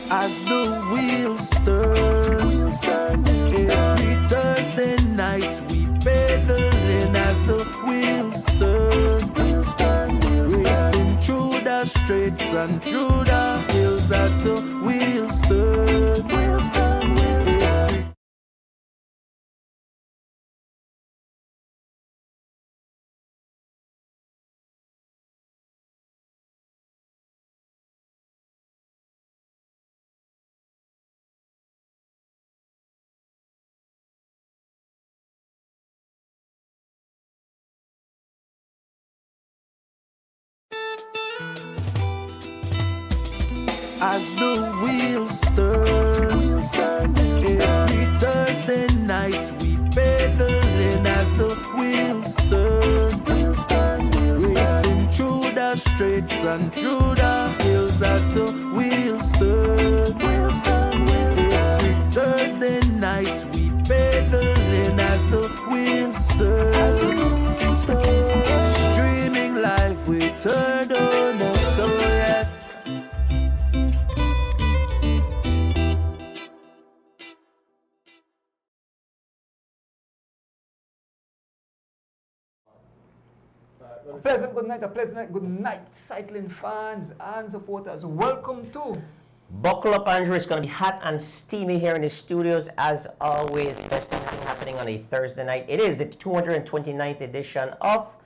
As the wheels turn, every Thursday night we pedaling as the wheels turn, racing through the streets and through the hills as the wheels turn. As the wheels turn, every Thursday night we pedaling as the wheels turn, racing through the streets and through the hills as the wheels turn. Every Thursday night we pedaling as the wheels turn, streaming live with Turn On, so yes. A pleasant good night, cycling fans and supporters. Welcome to Buckle up, Andrew. It's going to be hot and steamy here in the studios. As always, best things happening on a Thursday night. It is the 229th edition of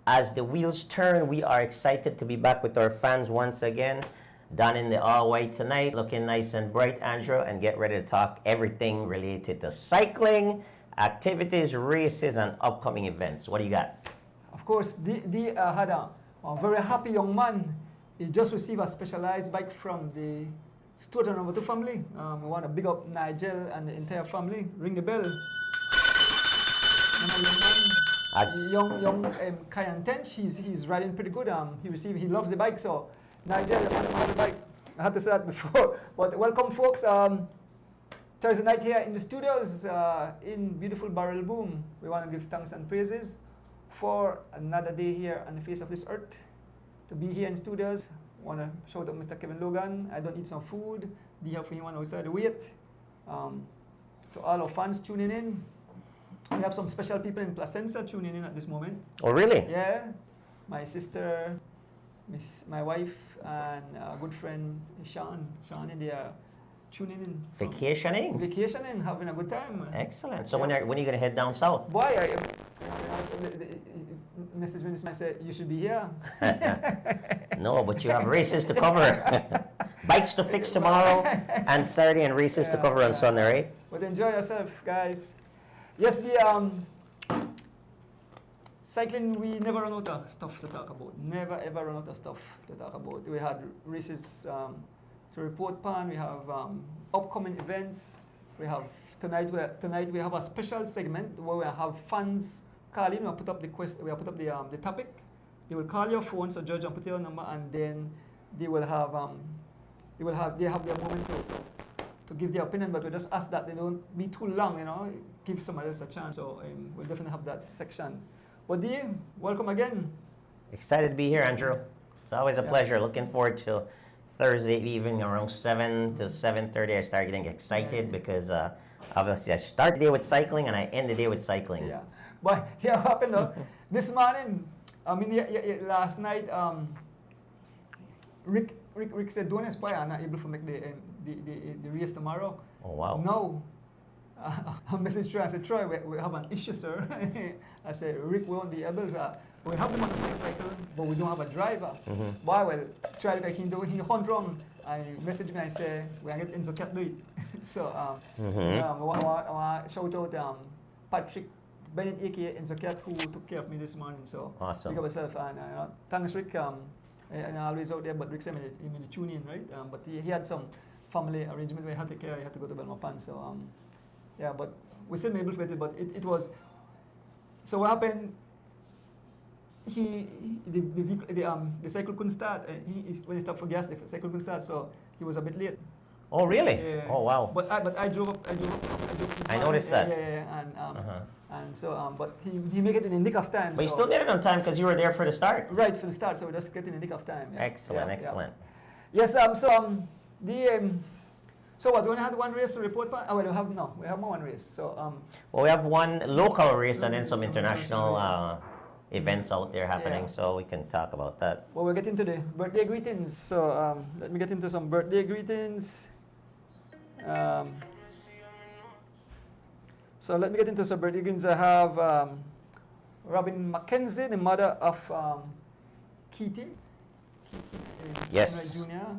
As the Wheels Turn. We are excited to be back with our fans once again. Done in the all-white tonight, looking nice and bright, Andrew, and get ready to talk everything related to cycling, activities, races, and upcoming events. What do you got? Of course, the had a very happy young man. He just received a specialized bike from the Stuart and Number 2 family. We want to big up Nigel and the entire family. Ring the bell. Young Kayan Tench, he's riding pretty good. He loves the bike, so Nigel, the bike. I had to say that before. But welcome, folks. Thursday night here in the studios in beautiful Barrel Boom. We want to give thanks and praises for another day here on the face of this earth. To be here in studios, I want to shout out Mr. Kevin Logan. I don't eat some food. The help for anyone outside the wait. To all our fans tuning in. We have some special people in Placenza tuning in at this moment. Oh, really? Yeah. My sister, my wife, and good friend Sean. They are tuning in. Vacationing, having a good time. Excellent. So when are you going to head down south? Boy, I message me and said, you should be here. No, but you have races to cover. Bikes to fix tomorrow and Saturday, and races to cover on Sunday, right? But enjoy yourself, guys. Yes, the cycling, we never run out of stuff to talk about. Never ever run out of stuff to talk about. We had races to report upon. We have upcoming events. We have tonight we have a special segment where we have fans call in. We put up the question. We put up the topic. They will call your phone, so judge and put your number, and then they have their moment to give their opinion. But we just ask that they don't be too long, give somebody else a chance. So we'll definitely have that section. But Dean, welcome again. Excited to be here, Andrew. It's always a pleasure. Looking forward to Thursday evening around 7 to 7:30. I start getting excited because obviously I start the day with cycling and I end the day with cycling. Yeah. But here happened this morning, last night, Rick said, don't inspire, I'm not able to make the race tomorrow. Oh, wow. No. I messaged Troy, I said, Troy, we have an issue, sir. I said, Rick, we won't be able to, we have him on the cycle, but we don't have a driver. Boy, well, Troy, like he hunt wrong. I messaged me, I said, we're going to get Enzo Cat do it. So, I want to shout out Patrick Bennett, aka Enzo Cat, who took care of me this morning. So, awesome. Pick up yourself, and thanks, Rick. And always out there, but Rick said he made the tune in, right? But he had some family arrangement where he had to take care, he had to go to Belmopan. So, yeah, but we still able to get it, but it was. So what happened? The cycle couldn't start. When he stopped for gas, the cycle couldn't start, so he was a bit late. Oh, really? Yeah. Oh, wow. But I drove up. I noticed that. Yeah, and so but he made it in the nick of time. But you still get it on time because you were there for the start. Right, for the start, so we just get in the nick of time. Yeah. Excellent, excellent. Yes, So what? We only had one race to report on? Oh, well, we have more one race. So Well, we have one local race and then some international events out there happening, Yeah. so we can talk about that. well, we'll get into the birthday greetings. So let me get into some birthday greetings. So let me get into some birthday greetings. I have Robin Mackenzie, the mother of Keaty. Yes. Jr.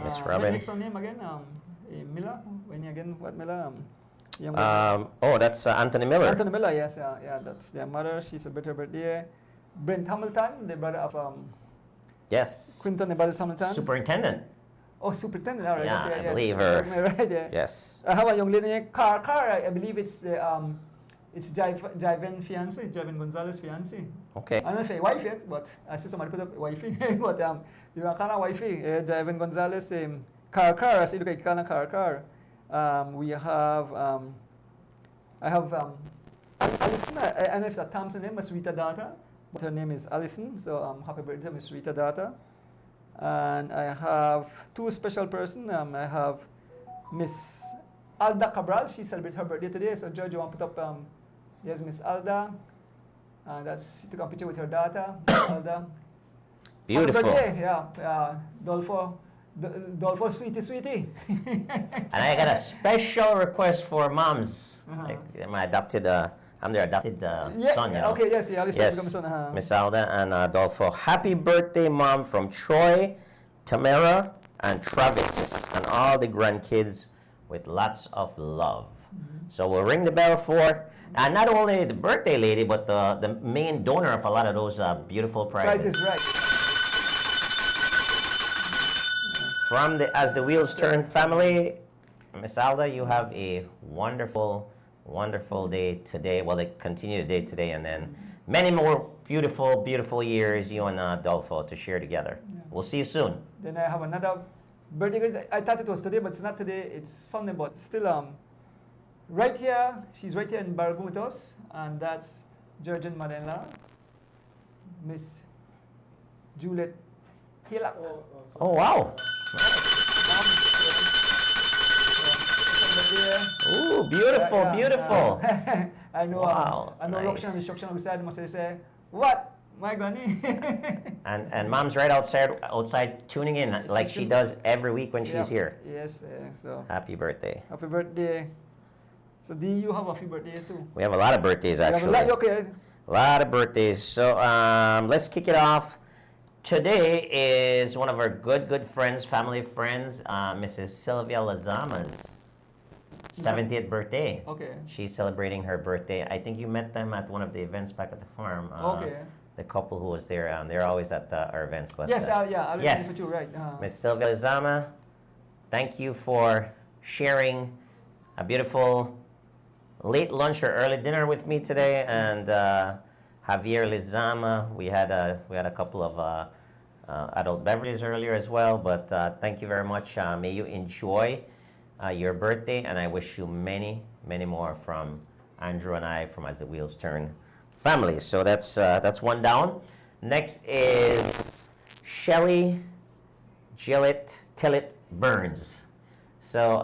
Miss When Robin. next name again? Miller. When again? What Miller? Young man. Oh, that's Anthony Miller. Anthony Miller, yes, yeah, that's their mother. She celebrated her birthday. Brent Hamilton, the brother of Yes. Quinton, the brother of Hamilton. Superintendent. Oh, superintendent. All right. Yeah, okay, I yes. believe her. Right, yeah. Yes. I have a young lady named Car. I believe it's the it's Jiven fiance, Jiven Gonzalez fiance. Okay. I don't know if it's wife yet, but I see somebody put up wifey. But you are kind of wifey. Jiven Gonzalez, Car. I see look like kind of Car. We have I have Alison. I don't know if that Thompson name, Miss Rita Data, but her name is Alison. So happy birthday, Miss Rita Data. And I have two special person. I have Miss Alda Cabral. She celebrated her birthday today. So George, you want to put up? There's Miss Alda. That's she took a picture with her daughter, Alda. Beautiful. Happy birthday, yeah. Dolfo, sweetie. And I got a special request for moms. Uh-huh. Like my adopted, I'm their adopted son, you know. Okay, yes, yeah. Yes, Miss Alda and Adolfo. Happy birthday, Mom, from Troy, Tamara, and Travis, and all the grandkids with lots of love. So we'll ring the bell for, and not only the birthday lady, but the main donor of a lot of those beautiful prizes. Price is right. From the As the Wheels Turn family, Miss Alda, you have a wonderful, wonderful day today. Well, they continue the day today, and then many more beautiful, beautiful years, you and Adolfo, to share together. Yeah. We'll see you soon. Then I have another birthday girl. I thought it was today, but it's not today. It's Sunday, but still right here. She's right here in Baraboo with us, and that's Georgian mother-in-law, Miss Juliet Hilak. Oh, wow. Ooh, beautiful, beautiful. I know. Wow, I know. nice. Instruction beside must say, "What, my granny?" And Mom's right outside tuning in like she does every week when she's here. Yes. So Happy birthday. happy birthday. So do you have a happy birthday too? We have a lot of birthdays, You have a actually. lot- okay. A lot of birthdays. So let's kick it off. Today is one of our good friends, family friends, Mrs. Sylvia Lazama's 70th birthday. Okay. She's celebrating her birthday. I think you met them at one of the events back at the farm. Okay. The couple who was there, they're always at our events. But, Yes. Yeah. I'll yes. with you. Right. Miss Sylvia Lizama, thank you for sharing a beautiful late lunch or early dinner with me today. And Javier Lizama, we had a couple of adult beverages earlier as well. But thank you very much. May you enjoy your birthday, and I wish you many more from Andrew and I from As the Wheels Turn family. So that's one down. Next is Shelly Gillett Tillett Burns. So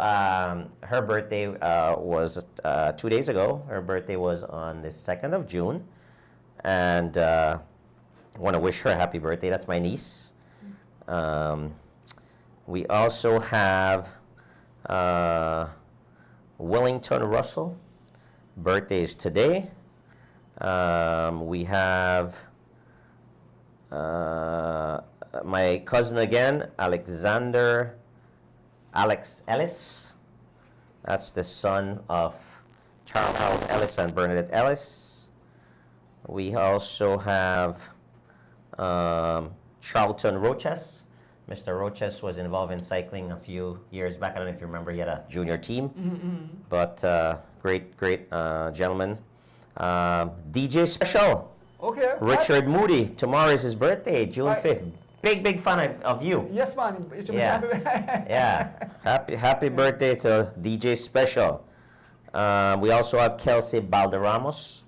her birthday was 2 days ago. Her birthday was on the 2nd of June. And I want to wish her a happy birthday. That's my niece. We also have Wellington Russell. Birthday is today. We have my cousin again, Alex Ellis. That's the son of Charles Ellis and Bernadette Ellis. We also have Charlton Roches. Mr. Roches was involved in cycling a few years back. I don't know if you remember, he had a junior team. But great gentleman. DJ Special. Okay. Richard Moody. Tomorrow is his birthday, June Right. 5th. Big fan of you. Yes, man. It should be Yeah. happy. Yeah. Happy birthday to DJ Special. We also have Kelsey Balderramos.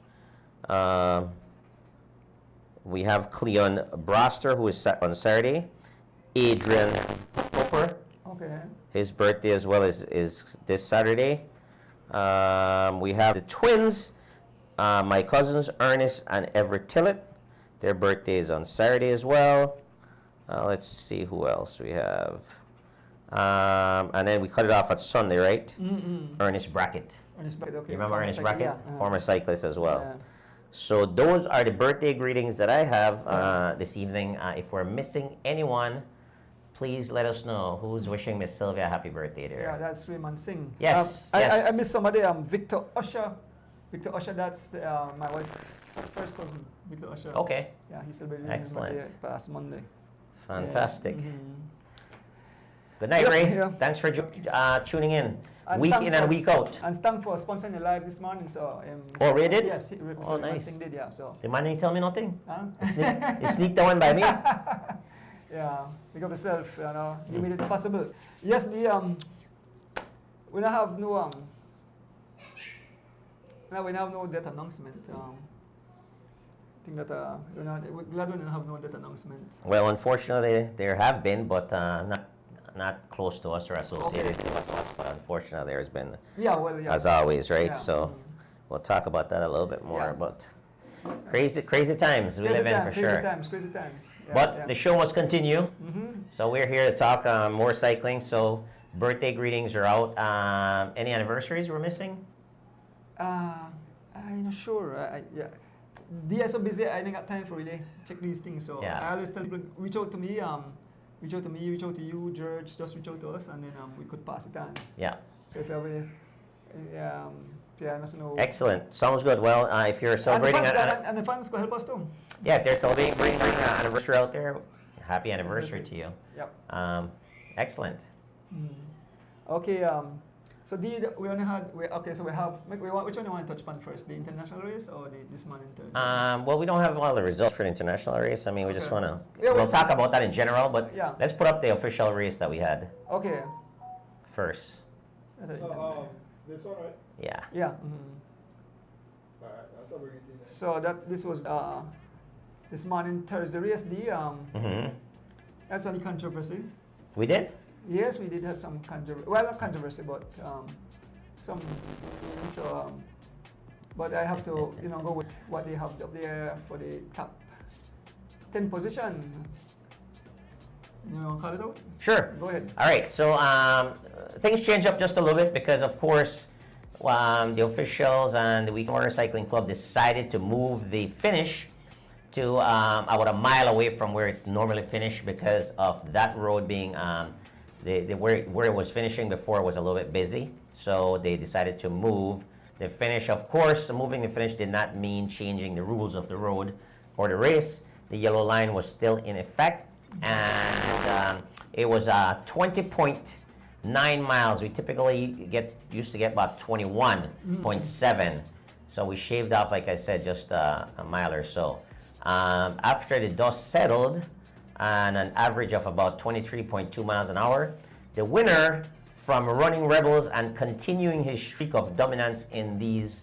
We have Cleon Broster, who is on Saturday. Adrian Popper. Okay. His birthday as well is this Saturday. We have the twins, my cousins Ernest and Everett Tillett. Their birthday is on Saturday as well. Let's see who else we have. And then we cut it off at Sunday, right? Ernest Brackett. Ernest Brackett, okay. You remember Former Ernest cyclist, Brackett? yeah, Former cyclist as well. yeah. So those are the birthday greetings that I have this evening. If we're missing anyone, please let us know who's wishing Miss Sylvia a happy birthday there. Yeah, that's Raymond Singh. Yes, I yes. missed somebody. Victor Usher. Victor Usher, that's my wife's first cousin. Victor Usher. Okay, Yeah, he celebrated his Excellent. birthday past Monday. fantastic. Yeah. Mhm. Good night, Yeah, Ray. yeah. Thanks for tuning in. And Week thanks in and for- week out. And thanks for sponsoring the live this morning. So, Oh, Ray did? Yes, Mr. Oh, Raymond nice. Singh did, yeah. So, The man didn't tell me nothing. huh? He sneaked that one by me. Yeah, because yourself, you made it possible. Yes, we don't have no now we have no death announcement. I think that we're glad we don't have no death announcement. Well, unfortunately, there have been, but not close to us or associated to us. But unfortunately, there's been, Yeah, well, yeah. as always, right? Yeah. So we'll talk about that a little bit more. Yeah. But crazy times we live in for sure. Crazy times. Yeah, But yeah. the show must continue. Mm-hmm. So we're here to talk more cycling. So birthday greetings are out. Any anniversaries we're missing? I'm not sure. Yeah. They are so busy, I didn't got time for really check these things. So Yeah. I always tell people, reach out to me, reach out to you, George, just reach out to us, and then we could pass it on. Yeah. So if you have I must know. Excellent. Sounds good. Well, if you're celebrating, and the fans could help us too. yeah, if they're celebrating, bring an anniversary out there. Happy anniversary to you. Yep. Excellent. Okay. So we only had so we have which one you want to touch upon first, the international race or this man in Thursday? Well, we don't have all the results for the international race. I mean, we just Okay. want to. Yeah, we'll we- talk about that in general, but Yeah. let's put up the official race that we had Okay. first. So, this one, right? Yeah. Yeah. Alright, that's a very good thing. So this was this morning Thursday race. That's only controversy. We did. Yes, we did have some controversy. Well, not controversy, but some. So, but I have to, go with what they have up there for the top 10 position. You want to call it out? Sure. Go ahead. All right. So things change up just a little bit because, of course, the officials and the Weekend Warrior Cycling Club decided to move the finish to about a mile away from where it normally finished because of that road being where it was finishing before was a little bit busy. So they decided to move the finish. Of course, moving the finish did not mean changing the rules of the road or the race. The yellow line was still in effect, and it was 20.9 miles. We typically used to get about 21.7. So we shaved off, like I said, just a mile or so. After the dust settled, and an average of about 23.2 miles an hour, the winner from Running Rebels and continuing his streak of dominance in these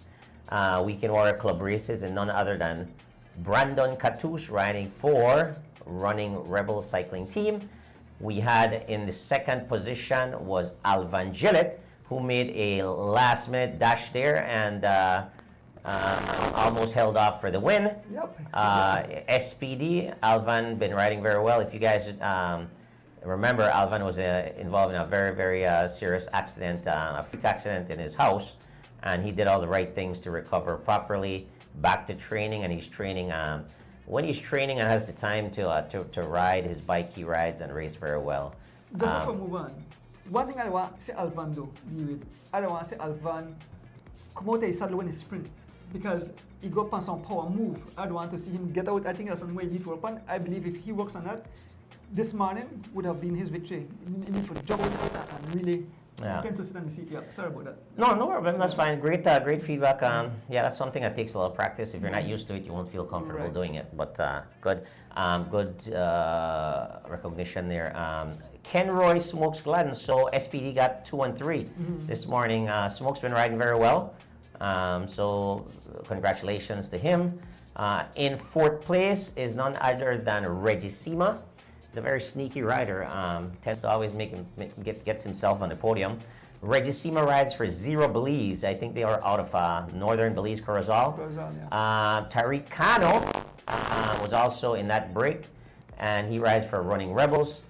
Weekend Warrior Club races is none other than Brandon Catouche, riding for Running Rebels Cycling Team. We had in the second position was Alvan Gillett, who made a last-minute dash there and almost held off for the win. Yep. SPD, Alvan been riding very well. If you guys remember, Alvan was involved in a very, very serious accident, a freak accident in his house, and he did all the right things to recover properly, back to training, and he's training. When he's training and has the time to ride his bike, he rides and race very well. Just before we move on, one thing I want to say Alvan do, David, I don't want to say Alvan come out of his saddle when he sprint because he got on some power move. I don't want to see him get out. I think that's something he needs to work on. I believe if he works on that, this morning would have been his victory. He needs to jump out and really tend to sit on the seat. Yeah, sorry about that. No problem. That's fine. Great feedback. Yeah, that's something that takes a lot of practice. If you're not used to it, you won't feel comfortable Right. doing it. But good recognition there. Ken Roy Smokes Gladden. So SPD got 2 and 3 this morning. Smoke's been riding very well. So congratulations to him. In fourth place is none other than Reggie Sema. He's a very sneaky rider. Tends to always gets himself on the podium. Regissima rides for Zero Belize. I think they are out of northern Belize, Corozal. Yeah. Tariq Kano was also in that break, and he rides for Running Rebels.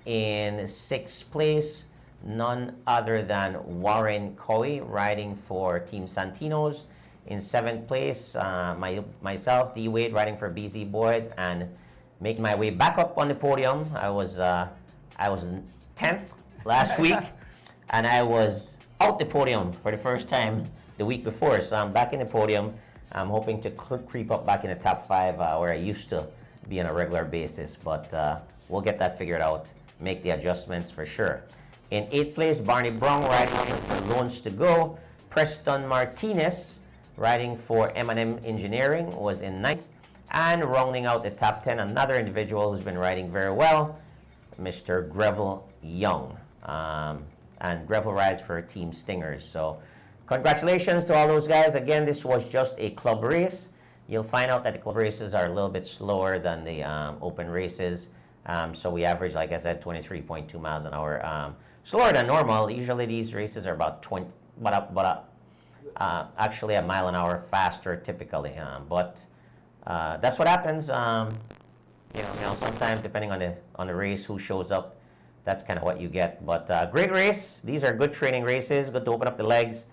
In sixth place, none other than Warren Coy riding for Team Santinos. In seventh place, myself, D Wade, riding for BZ Boys, and making my way back up on the podium. I was 10th last week, and I was out the podium for the first time the week before. So I'm back in the podium. I'm hoping to creep up back in the top 5 where I used to be on a regular basis, but we'll get that figured out, make the adjustments for sure. In 8th place, Barney Brown riding for Loans to Go. Preston Martinez riding for M&M Engineering was in 9th. And rounding out the top 10, another individual who's been riding very well, Mr. Greville Young. And Greville rides for Team Stingers. So congratulations to all those guys. Again, this was just a club race. You'll find out that the club races are a little bit slower than the open races. So we average, like I said, 23.2 miles an hour. Slower than normal. Usually these races are about 20, actually a mile an hour faster typically. But that's what happens. You know, sometimes depending on the race, who shows up, that's kind of what you get. But great race. These are good training races. Good to open up the legs.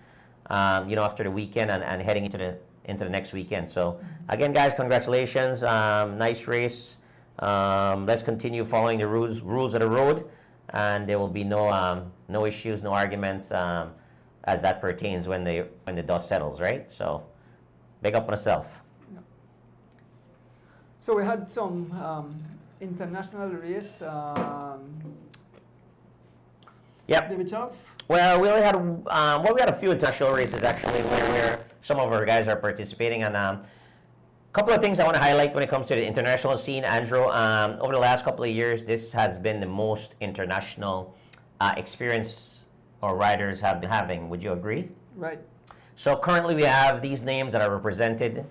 You know, after the weekend and heading into the next weekend. So again, guys, congratulations. Nice race. Let's continue following the rules of the road, and there will be no issues, no arguments as that pertains when the dust settles, right? So big up on yourself. So we had some international race. Yep. David Chow? Well, we only had we had a few international races actually where some of our guys are participating, and a couple of things I want to highlight when it comes to the international scene, Andrew. Over the last couple of years, this has been the most international experience our riders have been having. Would you agree? Right. So currently we have these names that are represented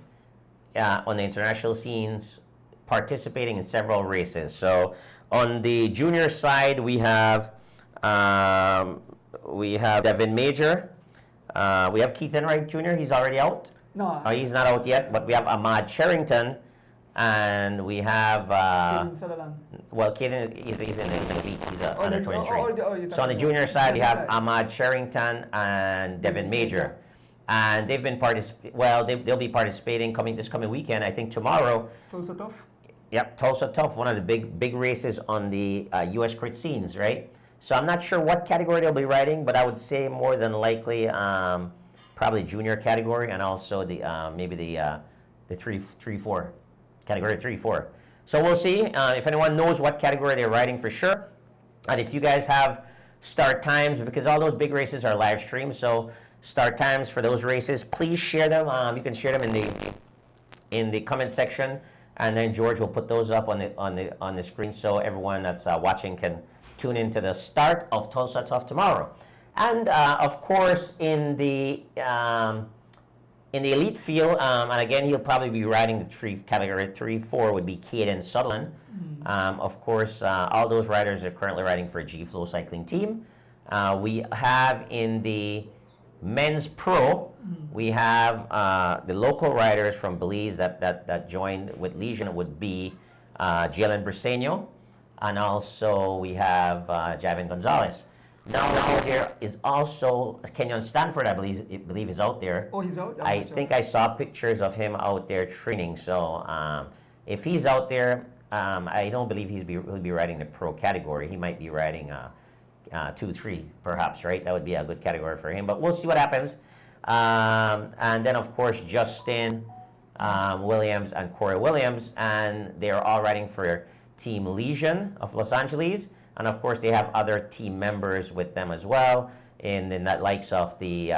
on the international scenes participating in several races. So on the junior side, we have Devin Major. We have Keith Enright Jr. He's already out. No. He's not out yet, but we have Ahmad Sherrington, and we have Caden Sutherland. well, Caden he's in the elite. He's under 23. You're So on the talking junior about side, we junior have side. Ahmad Sherrington and Devin Major, and they've been they'll be participating this coming weekend. I think tomorrow. Tulsa Tough. Yep, Tulsa Tough, one of the big races on the U.S. crit scenes, right? So I'm not sure what category they'll be riding, but I would say more than likely probably junior category, and also the maybe the 3-4 category 3-4. So we'll see if anyone knows what category they're riding for sure, and if you guys have start times, because all those big races are live streamed. So start times for those races, please share them. You can share them in the comment section, and then George will put those up on the screen so everyone that's watching can tune into the start of Tulsa Tough tomorrow. And of course, in the elite field, and again, he'll probably be riding the category 3-4 would be Caden Sutherland. Of course, all those riders are currently riding for a G-Flow cycling team. We have in the men's pro, we have the local riders from Belize that joined with Legion would be Jalen Briseño, and also we have Javin Gonzalez. Now there is also Kenyon Stanford, I believe is out there. Oh, he's out? I think I saw pictures of him out there training. So if he's out there, I don't believe he'll be riding the pro category. He might be riding 2-3 perhaps, right? That would be a good category for him, but we'll see what happens. And then of course Justin Williams and Corey Williams, and they're all riding for Team Legion of Los Angeles. And of course, they have other team members with them as well, in the likes of the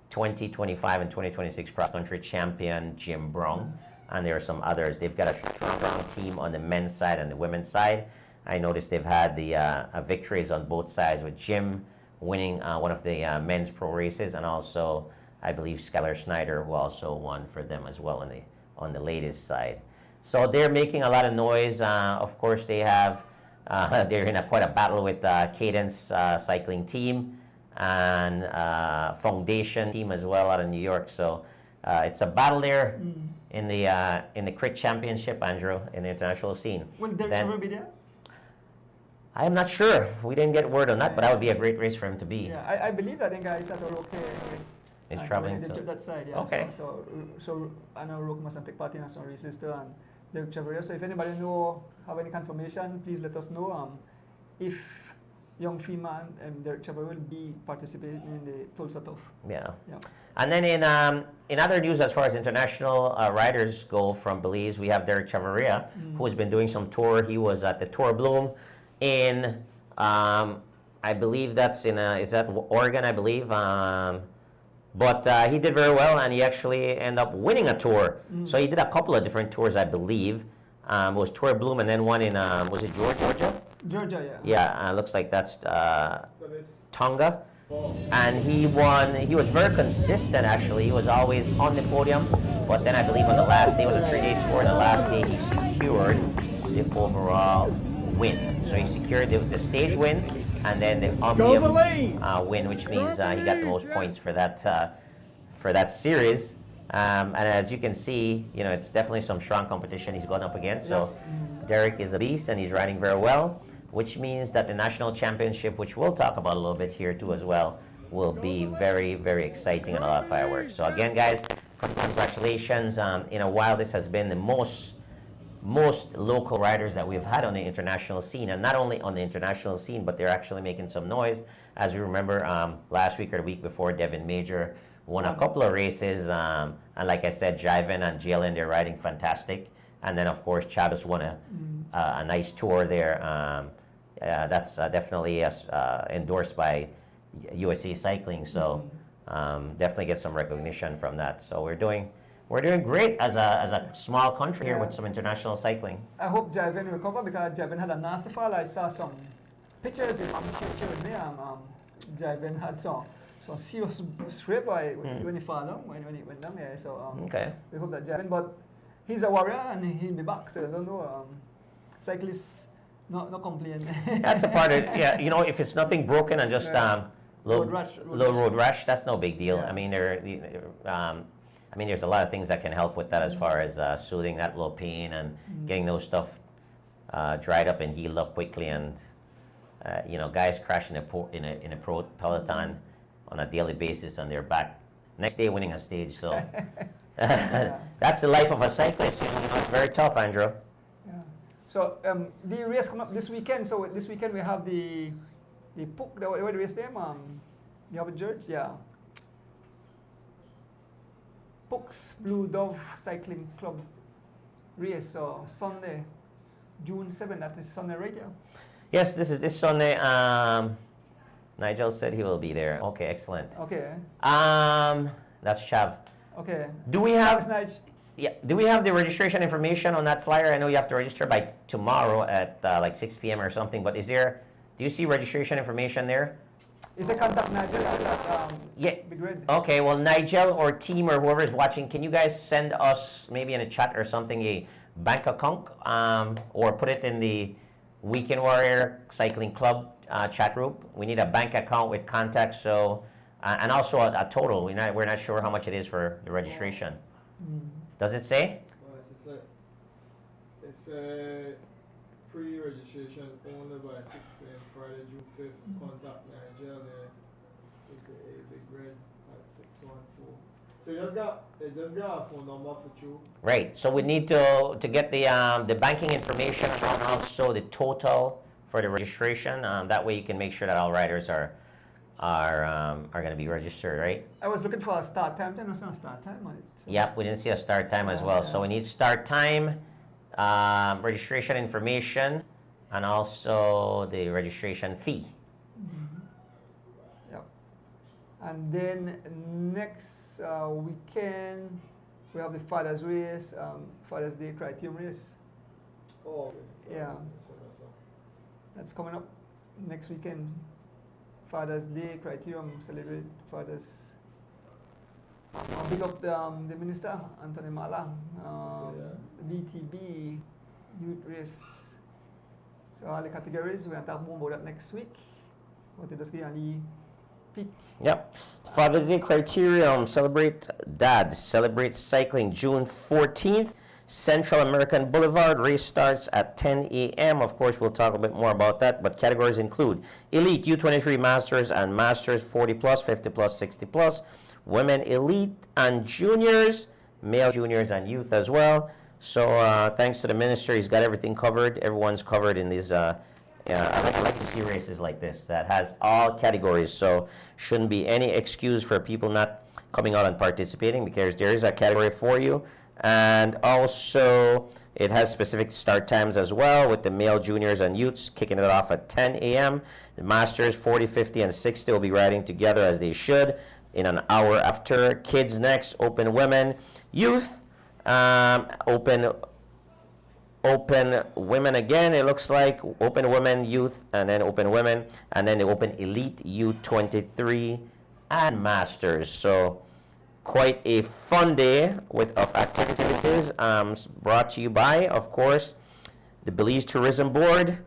2025 and 2026 cross-country champion, Jim Brown. And there are some others. They've got a strong team on the men's side and the women's side. I noticed they've had the victories on both sides, with Jim winning one of the men's pro races, and also, I believe, Skylar Snyder, who also won for them as well on the ladies' side. So they're making a lot of noise. Of course, they have they're in quite a battle with Cadence cycling team and Foundation team as well out of New York. So it's a battle there in the Crit Championship, Andrew, in the international scene. Will Derek Then- ever be there? I am not sure. We didn't get word on that, but that would be a great race for him to be. Yeah, I believe that guys that are okay anyway. He's And traveling they to. took that side, yeah. Okay. So I know Roke must take part in some races too, and Derek Chevalier. So if anybody have any confirmation, please let us know. If young Freeman and Derek Chevalier will be participating in the Tulsa Tough. Yeah. Yeah. And then in other news, as far as international riders go from Belize, we have Derek Chavarria, who has been doing some tour. He was at the Tour Bloom in, I believe that's in, is that Oregon, I believe. But he did very well, and he actually ended up winning a tour. So he did a couple of different tours, I believe. It was Tour Bloom and then one in, was it Georgia? Georgia, yeah. Yeah, looks like that's That is Tonga. ball. And he won. He was very consistent, actually. He was always on the podium. But then I believe on the last day, it was a 3-day tour. The last day, he secured the overall win. So he secured the stage win and then the Omnium win, which means he got the most points for that series. And as you can see, you know, it's definitely some strong competition he's gone up against. So Derek is a beast, and he's riding very well, which means that the national championship, which we'll talk about a little bit here too as well, will be very, very exciting and a lot of fireworks. So again, guys, congratulations. In a while, this has been the most local riders that we've had on the international scene, and not only on the international scene, but they're actually making some noise. As we remember, last week or the week before, Devin Major won a couple of races, and like I said, Jiven and Jalen, they're riding fantastic. And then, of course, Chavez won a nice tour there. That's definitely endorsed by USA Cycling, so definitely get some recognition from that. So we're doing great as a small country here with some international cycling. I hope Javin recover, because Javin had a nasty fall. I saw some pictures if I'm showing me. Javin had some serious scrape when he fell down, when he went down there. So Okay. we hope that Javin, but he's a warrior and he'll be back. So I don't know. Cyclists not complain. That's a part of yeah. You know, if it's nothing broken and just low road rash, that's no big deal. Yeah. I mean, there's a lot of things that can help with that as far as soothing that low pain and getting those stuff dried up and healed up quickly. And you know, guys crash in a pro peloton on a daily basis and they're back next day winning a stage. So that's the life of a cyclist. You know, it's very tough, Andrew. Yeah. So the race come up this weekend. So this weekend we have the PUC, the race name. You have a George, yeah. PUC's Blue Dove Cycling Club race. So Sunday, June 7th. That is Sunday, right? Yeah. Yes, this is this Sunday. Nigel said he will be there. Okay, excellent. Okay. That's Chav. Okay. Do we Thanks, have? Nige. Yeah. Do we have the registration information on that flyer? I know you have to register by tomorrow at like 6 p.m. or something. But is there? Do you see registration information there? Is a contact Nigel? Yeah. Be great. Okay. Well, Nigel or team or whoever is watching, can you guys send us maybe in a chat or something a bank account or put it in the Weekend Warrior Cycling Club chat group? We need a bank account with contacts. So and also a total. We're not sure how much it is for the registration. Does it say? Well, it's a pre-registration only by 6 p.m. Friday, June 5th. Contact Nigel there, aka Big Red at 614. So it just got a phone number for you. Right. So we need to get the banking information and also the total for the registration. That way you can make sure that all riders are going to be registered, right? I was looking for a start time. There was no start time on it. So. Yep. We didn't see a start time as well. So we need start time, registration information, and also the registration fee. Yeah. And then next weekend we have the Father's race, Father's Day Criterium race. Oh, okay. Yeah. So. That's coming up next weekend. Father's Day Criterium, celebrate Father's Big up the minister, Anthony Mala, VTB, youth race. So all the categories, we'll talk more about that next week. But it just give a peak. Yep. Father's Day criterion, celebrate dad, celebrate cycling, June 14th. Central American Boulevard, race starts at 10 a.m. Of course, we'll talk a bit more about that, but categories include Elite, U23 Masters and Masters 40 plus, 50 plus, 60 plus, Women Elite and Juniors, Male Juniors and Youth as well. So thanks to the minister, he's got everything covered. Everyone's covered in these, I like to see races like this that has all categories, so shouldn't be any excuse for people not coming out and participating, because there is a category for you. And also, it has specific start times as well, with the male juniors and youths kicking it off at 10 a.m. The Masters 40, 50, and 60 will be riding together as they should in an hour after. Kids next, Open Women, Youth, Open Women again, it looks like. Open Women, Youth, and then Open Women, and then the Open Elite, U23, and Masters. So quite a fun day of activities, brought to you by, of course, the Belize Tourism Board,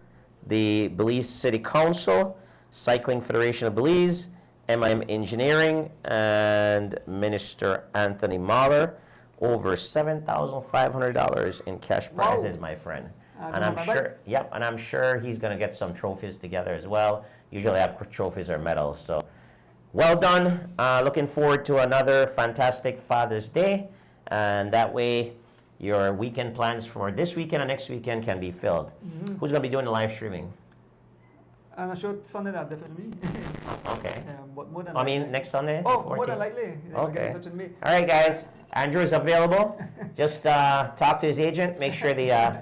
the Belize City Council, Cycling Federation of Belize, MIM Engineering, and Minister Anthony Mahler. Over $7,500 in cash prizes, Wow. my friend. And I'm sure, yep, and I'm sure he's going to get some trophies together as well. Usually have trophies or medals, so well done. Looking forward to another fantastic Father's Day, and that way your weekend plans for this weekend and next weekend can be filled. Who's going to be doing the live streaming? I'm not sure Sunday that definitely. Okay. But more than I mean, likely. next Sunday? Oh, the more than 14th? likely. Okay. Get in touch with me. All right, guys. Andrew is available. Just talk to his agent. Make sure the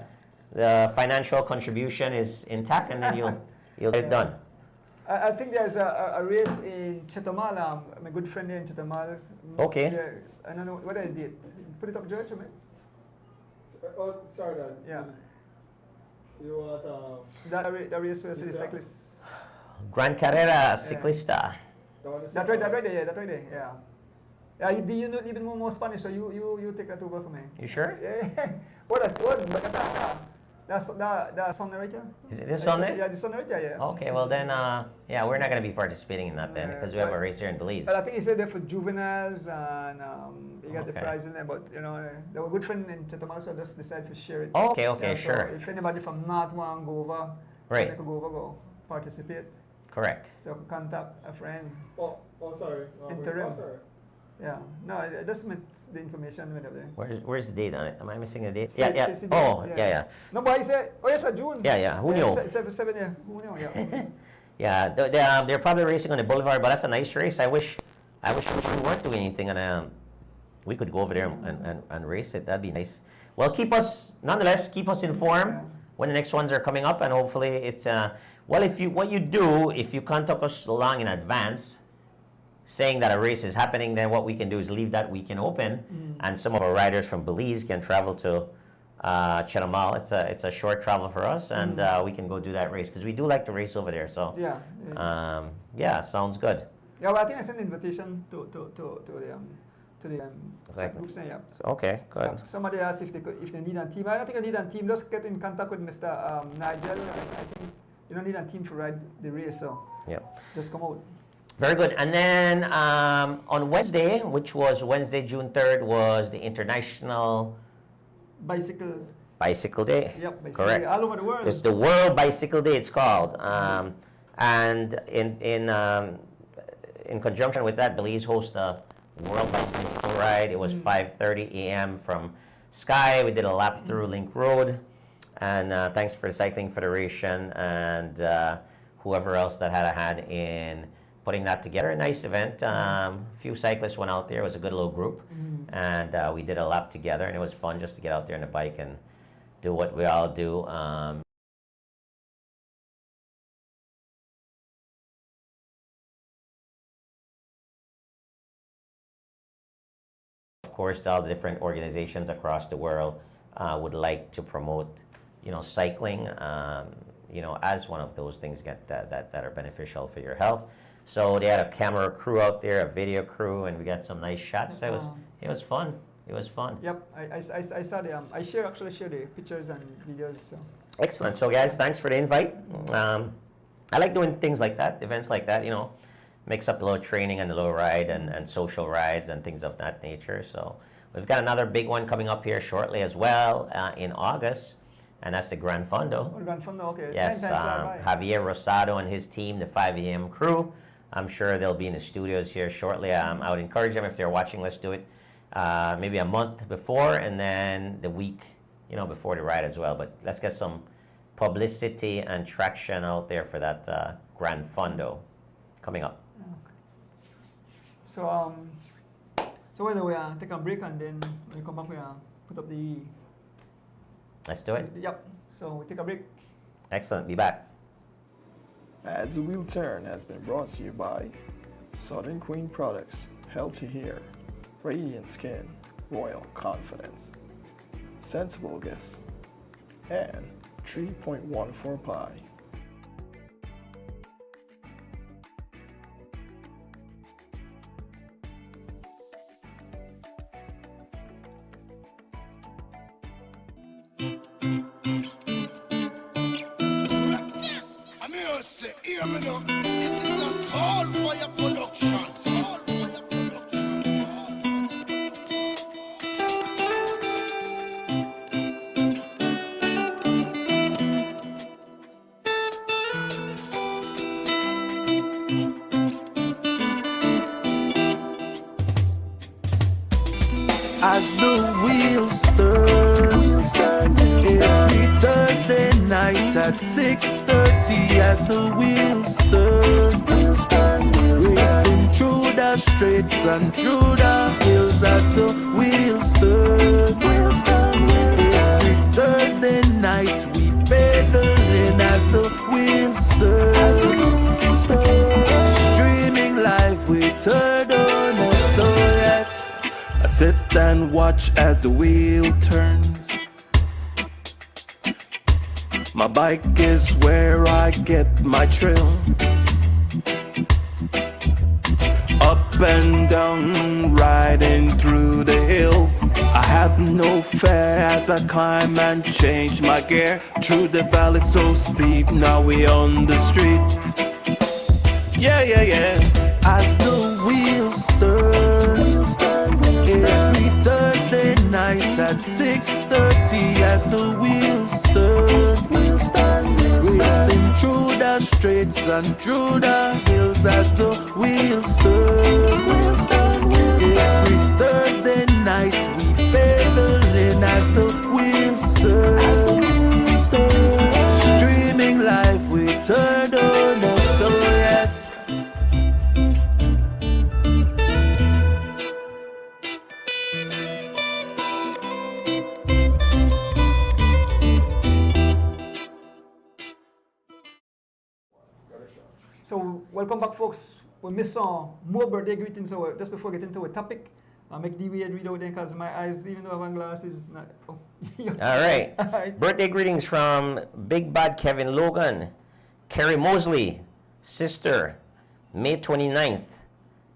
financial contribution is intact, and then you'll get it done. I think there's a race in Chetamal. My good friend there in Chetamal. Okay. Yeah, I don't know what I did. Put it up, George, man. Oh, sorry, Dad. Yeah. You want That race where the cyclists. Gran Carrera Ciclista. That right there. Yeah, that right there. Yeah. Yeah, you know even more Spanish, so you take that over for me. You sure? Yeah. What? That's Sunday right there. Is it this Sunday? Yeah, this Sunday right there, yeah. Okay, well then, yeah, we're not going to be participating in that then, because we have a race here in Belize. But I think he said there for juveniles, and he got the Okay. prize in there. But you know, they were good friends in Chetamal, so I just decided to share it. Okay, Yeah, so sure. if anybody from North want to go over, Right. they could go participate. Correct. So contact a friend. Oh, sorry. Interim. Yeah, no, I just meant the information whenever. Where's the date on it? Am I missing a date? Say- Yeah. say- say Oh, date, yeah. No, but I said, oh yes, June. Yeah. Who knew? 7, yeah. Who knew? Yeah. Yeah, they're probably racing on the boulevard, but that's a nice race. I wish we weren't doing anything, and we could go over there and race it. That'd be nice. Well, nonetheless, keep us informed when the next ones are coming up, and hopefully it's well. If you contact us long in advance, saying that a race is happening, then what we can do is leave that weekend open, and some of our riders from Belize can travel to Chetamal. It's a short travel for us, and we can go do that race, because we do like to race over there. So yeah, sounds good. Yeah, well, I think I sent an invitation to the Exactly. groups. Yeah. So, okay, good. Somebody asked if they need a team. I don't think I need a team. Just get in contact with Mr. Nigel. I think you don't need a team to ride the race, so Yeah. just come out. Very good. And then on Wednesday, which was Wednesday, June 3rd, was the International Bicycle. Bicycle Day. Yep. Bicycle Correct. all over the world. It's the World Bicycle Day, it's called. And in conjunction with that, Belize hosts a World Bicycle Ride. It was 5:30 a.m. from Sky. We did a lap through Link Road. And thanks for the Cycling Federation and whoever else that had a hand in putting that together. A nice event. Few cyclists went out there. It was a good little group. And we did a lap together, and it was fun just to get out there on the bike and do what we all do. Of course, all the different organizations across the world would like to promote, cycling. as one of those things that are beneficial for your health. So they had a camera crew out there, a video crew, and we got some nice shots. It was fun. It was fun. Yep, I saw the I actually share the pictures and videos. So. Excellent. So guys, thanks for the invite. I like doing things like that, events like that. Mix up a little training and a little ride and social rides and things of that nature. So we've got another big one coming up here shortly as well in August, and that's the Gran Fondo. Oh, the Gran Fondo, okay. Yes, Javier Rosado and his team, the 5 a.m. crew. I'm sure they'll be in the studios here shortly. I would encourage them, if they're watching, let's do it maybe a month before and then the week, before the ride as well. But let's get some publicity and traction out there for that Gran Fondo coming up. So whether we take a break and then when we come back we put up the. Let's do it. Yep. So we take a break. Excellent. Be back. As the Wheel Turn has been brought to you by Southern Queen Products, Healthy Hair, Radiant Skin, Royal Confidence, Sensible Guess, and 3.14 Pi. This is a Soulfire production. Soulfire production. As the wheels turn, every Thursday night at 6:30. As the wheels turn, racing through the streets and through the hills. As the wheels turn, every Thursday night we pedaling. As the wheels turn, streaming live with Turner. So yes, I sit and watch as the wheel turns. My bike is where I get my thrill. Up and down, riding through the hills. I have no fear as I climb and change my gear. Through the valley so steep, now we on the street. Yeah, yeah, yeah. As the wheels turn, every Thursday night at 6:30. As the wheels turn, racing through the streets and through the hills. As the wheels turn, every Thursday night we pedaling. As the wheels turn, streaming live with Turner. So yes. So welcome back, folks. We missed some more birthday greetings. So just before we get into a topic, I'll make the weird read out there because my eyes, even though I have glasses, not. Oh. All right. Birthday greetings from Big Bad Kevin Logan, Carrie Mosley, sister, May 29th,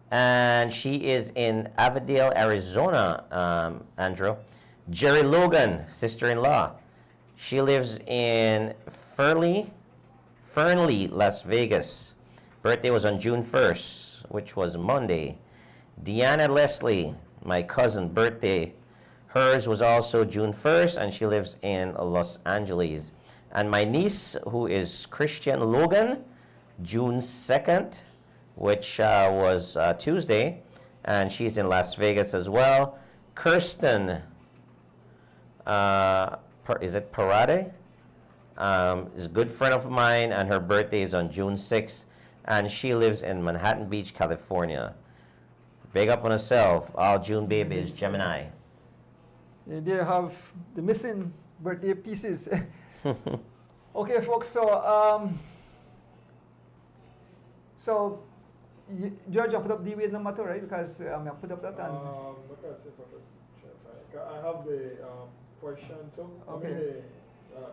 and she is in Avondale, Arizona. Andrew, Jerry Logan, sister-in-law. She lives in Fernley, Las Vegas. Birthday was on June 1st, which was Monday. Deanna Leslie, my cousin, birthday. Hers was also June 1st, and she lives in Los Angeles. And my niece, who is Christian Logan, June 2nd, which was Tuesday, and she's in Las Vegas as well. Kirsten, is it Parade? Is a good friend of mine, and her birthday is on June 6th, and she lives in Manhattan Beach, California. Big up on herself. All June babies, Gemini. They have the missing birthday pieces. Okay, folks. So, George, I put up the weight number two, right? Because I put up that and. Look at see if I could try to find it. I have the question too. Okay. I mean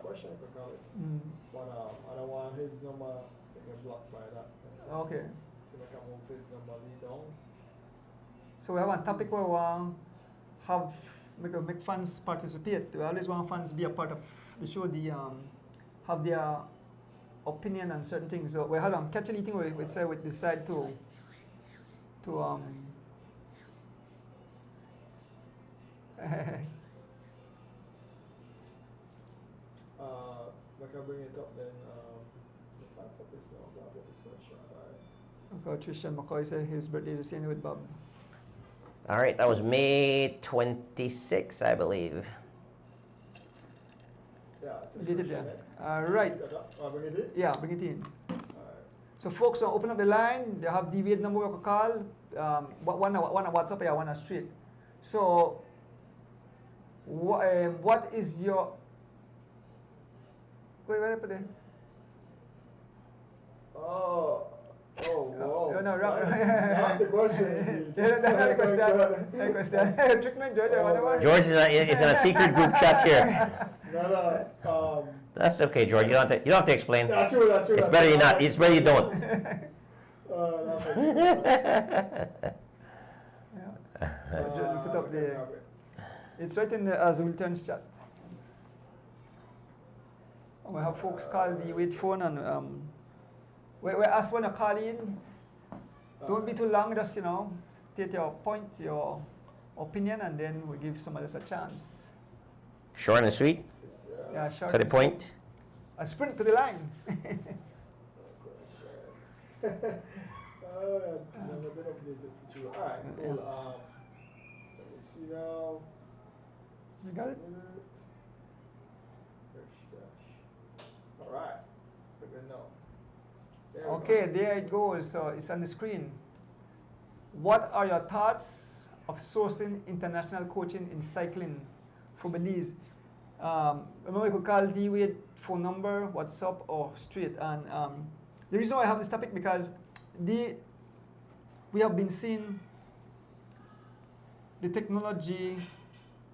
Russian could call it. Mm. But I don't want his number to get blocked by that. Okay. So I can move his number lead down. So we have a topic where we want have make fans participate. We always want fans be a part of the show. Have their opinion on certain things. So we had catch anything we say we decide to I can bring it up then. I put this now. I'll put this question. Okay, Tristan McCoy said his birthday is the same with Bob. All right, that was May 26, I believe. Yeah. It's a You did it, question, yeah. Right. I'll bring it in. Yeah, bring it in. Alright. So folks, open up the line. They have deviate number we can call. One a WhatsApp, yeah, one a straight. So, what is your? Wait, where put it? Oh, wow. No, Not the question. That's not the question. Not the question. Trickman, George. George is in a secret group chat here. No. That's okay, George. You don't have to explain. That's true. It's better you not. It's better you don't. George, put up the. It's right in the as Wilton's chat. We have folks call the wait phone and we ask when you call in. Don't be too long. Just state your point, your opinion, and then we give some others a chance. Short and sweet. Yeah, sure. To the point. A sprint to the line. Alright, cool. Let me see now. You got it? Alright. We're good now. There we Okay, go. there it goes. So it's on the screen. What are your thoughts of sourcing international coaching in cycling for Belize? Remember, you could call D-Wade phone number, WhatsApp, or straight. And the reason why I have this topic because we have been seeing the technology,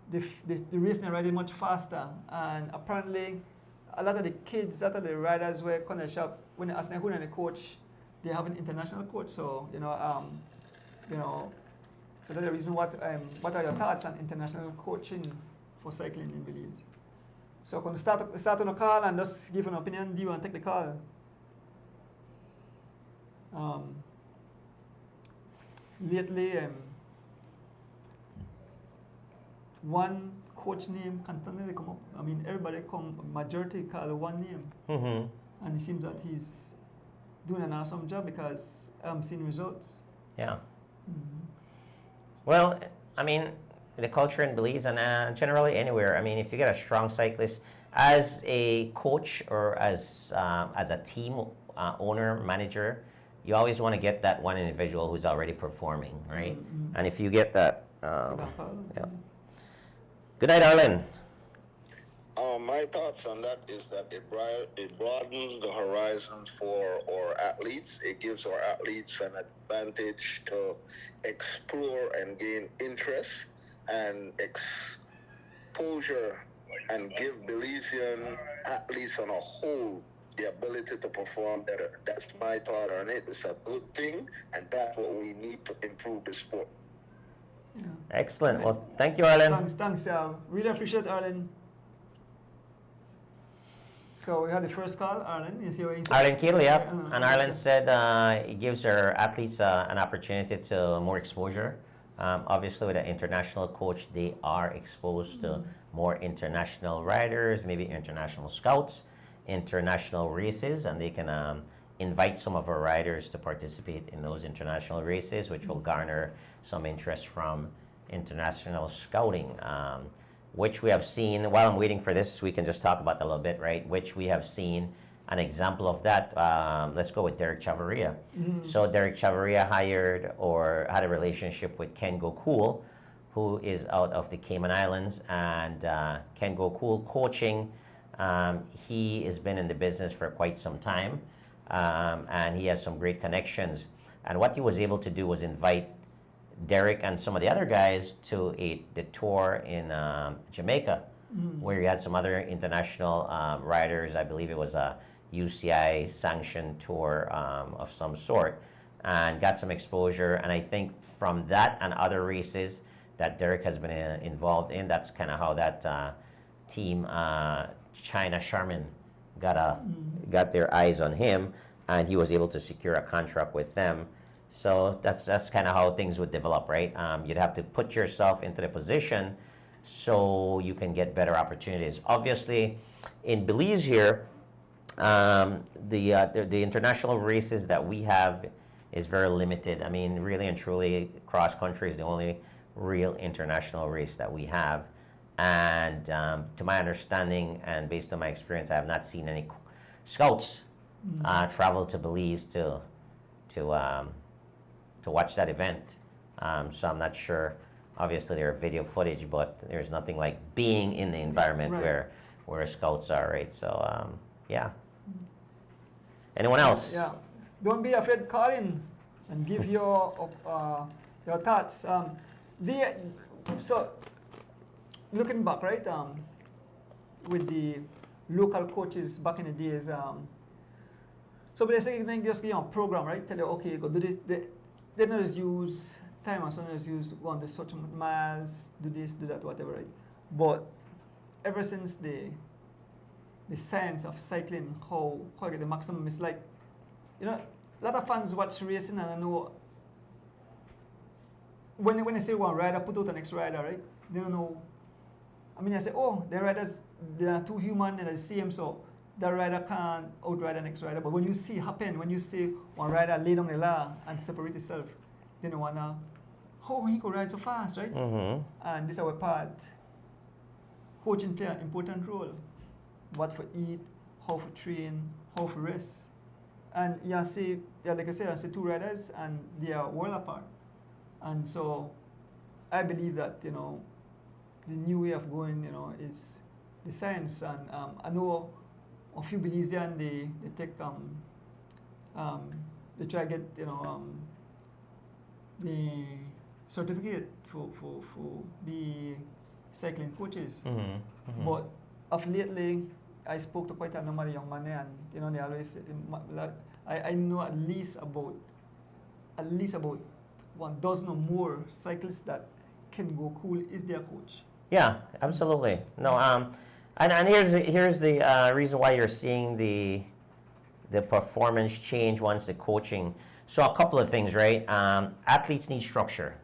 the racing and riding much faster, and apparently a lot of the kids, a lot of the riders were kind of sharp when they ask them who is the coach, they have an international coach. So so that's the reason. What are your thoughts on international coaching for cycling in Belize? So can start on a call and just give an opinion. Do you want to take the call? Lately, one coach name continually come up. I mean, everybody majority call one name. Mm-hmm. And it seems that he's doing an awesome job because I'm seeing results. Yeah. Mm-hmm. Well, I mean, the culture in Belize and generally anywhere. I mean, if you get a strong cyclist as a coach or as a team owner, manager, you always want to get that one individual who's already performing, right? Mm-hmm. And if you get that, yeah. Good night, Arlen. My thoughts on that is that it broadens the horizons for our athletes. It gives our athletes an advantage to explore and gain interest and exposure and give Belizean athletes on a whole the ability to perform better. That's my thought on it. It's a good thing, and that's what we need to improve the sport. Yeah. Excellent. Well, thank you, Arlen. Thanks. Really appreciate Arlen. So we had the first call, Arlen. Is here? Arlen Keel, yeah. And Arlen said it gives our athletes an opportunity to more exposure. Obviously, with an international coach, they are exposed to more international riders, maybe international scouts, international races, and they can invite some of our riders to participate in those international races, which will garner some interest from international scouting, which we have seen. While I'm waiting for this, we can just talk about that a little bit, right? Which we have seen an example of that. Let's go with Derek Chavarria. So Derek Chavarria hired or had a relationship with Ken Gocool, who is out of the Cayman Islands, and Ken Gocool coaching. He has been in the business for quite some time, and he has some great connections. And what he was able to do was invite Derek and some of the other guys to the tour in Jamaica. where you had some other international riders. I believe it was a UCI sanctioned tour of some sort, and got some exposure. And I think from that and other races that Derek has been involved in, that's kind of how that team, China Sharman, got their eyes on him, and he was able to secure a contract with them. So that's kind of how things would develop, right? You'd have to put yourself into the position so you can get better opportunities. Obviously, in Belize here, the international races that we have is very limited. I mean, really and truly, cross country is the only real international race that we have. And to my understanding and based on my experience, I have not seen any scouts travel to Belize to watch that event. So I'm not sure. Obviously, there are video footage, but there's nothing like being in the environment where scouts are, right? So yeah. Anyone else? Yeah. Don't be afraid. Call in and give your thoughts. So looking back, right? With the local coaches back in the days, so they say they just give you a program, right? Tell you, okay, go do this. They don't just use time and so they just use go on the such miles, do this, do that, whatever, right? But ever since the science of cycling, how you get the maximum, it's like, you know, a lot of fans watch racing and I know when they say one rider put out the next rider, right? They don't know. I mean, I say, oh, the riders, they are two human, they're the same, so the rider can't outride the next rider. But when you see happen, when you see one rider lay down the law and separate itself, then you wanna, how he could ride so fast, right? And this is our part. Coaching play an important role. What for eat, how for train, how for rest. And you see, like I said, I see two riders and they are well apart. And so I believe that, you know, the new way of going, you know, is the science. And I know a few Belizean, they take, they try to get, you know, the certificate for the cycling coaches. But of lately, I spoke to quite a number of young men, and you know, they always say, I know at least about 1 dozen or more cyclists that can go cool is their coach. Yeah, absolutely. No, and here's the reason why you're seeing the performance change once the coaching. So a couple of things, right? Athletes need structure.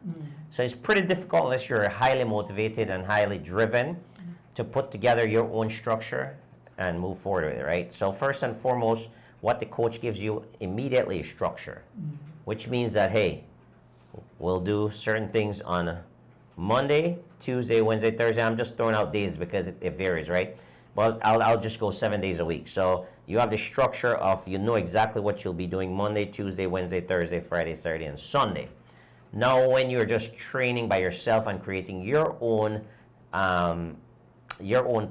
So it's pretty difficult unless you're highly motivated and highly driven to put together your own structure and move forward with it, right? So first and foremost, what the coach gives you immediately is structure, which means that, hey, we'll do certain things on Monday, Tuesday, Wednesday, Thursday. I'm just throwing out days because it varies, right? But I'll just go 7 days a week. So you have the structure of, you know exactly what you'll be doing Monday, Tuesday, Wednesday, Thursday, Friday, Saturday, and Sunday. Now, when you're just training by yourself and creating your own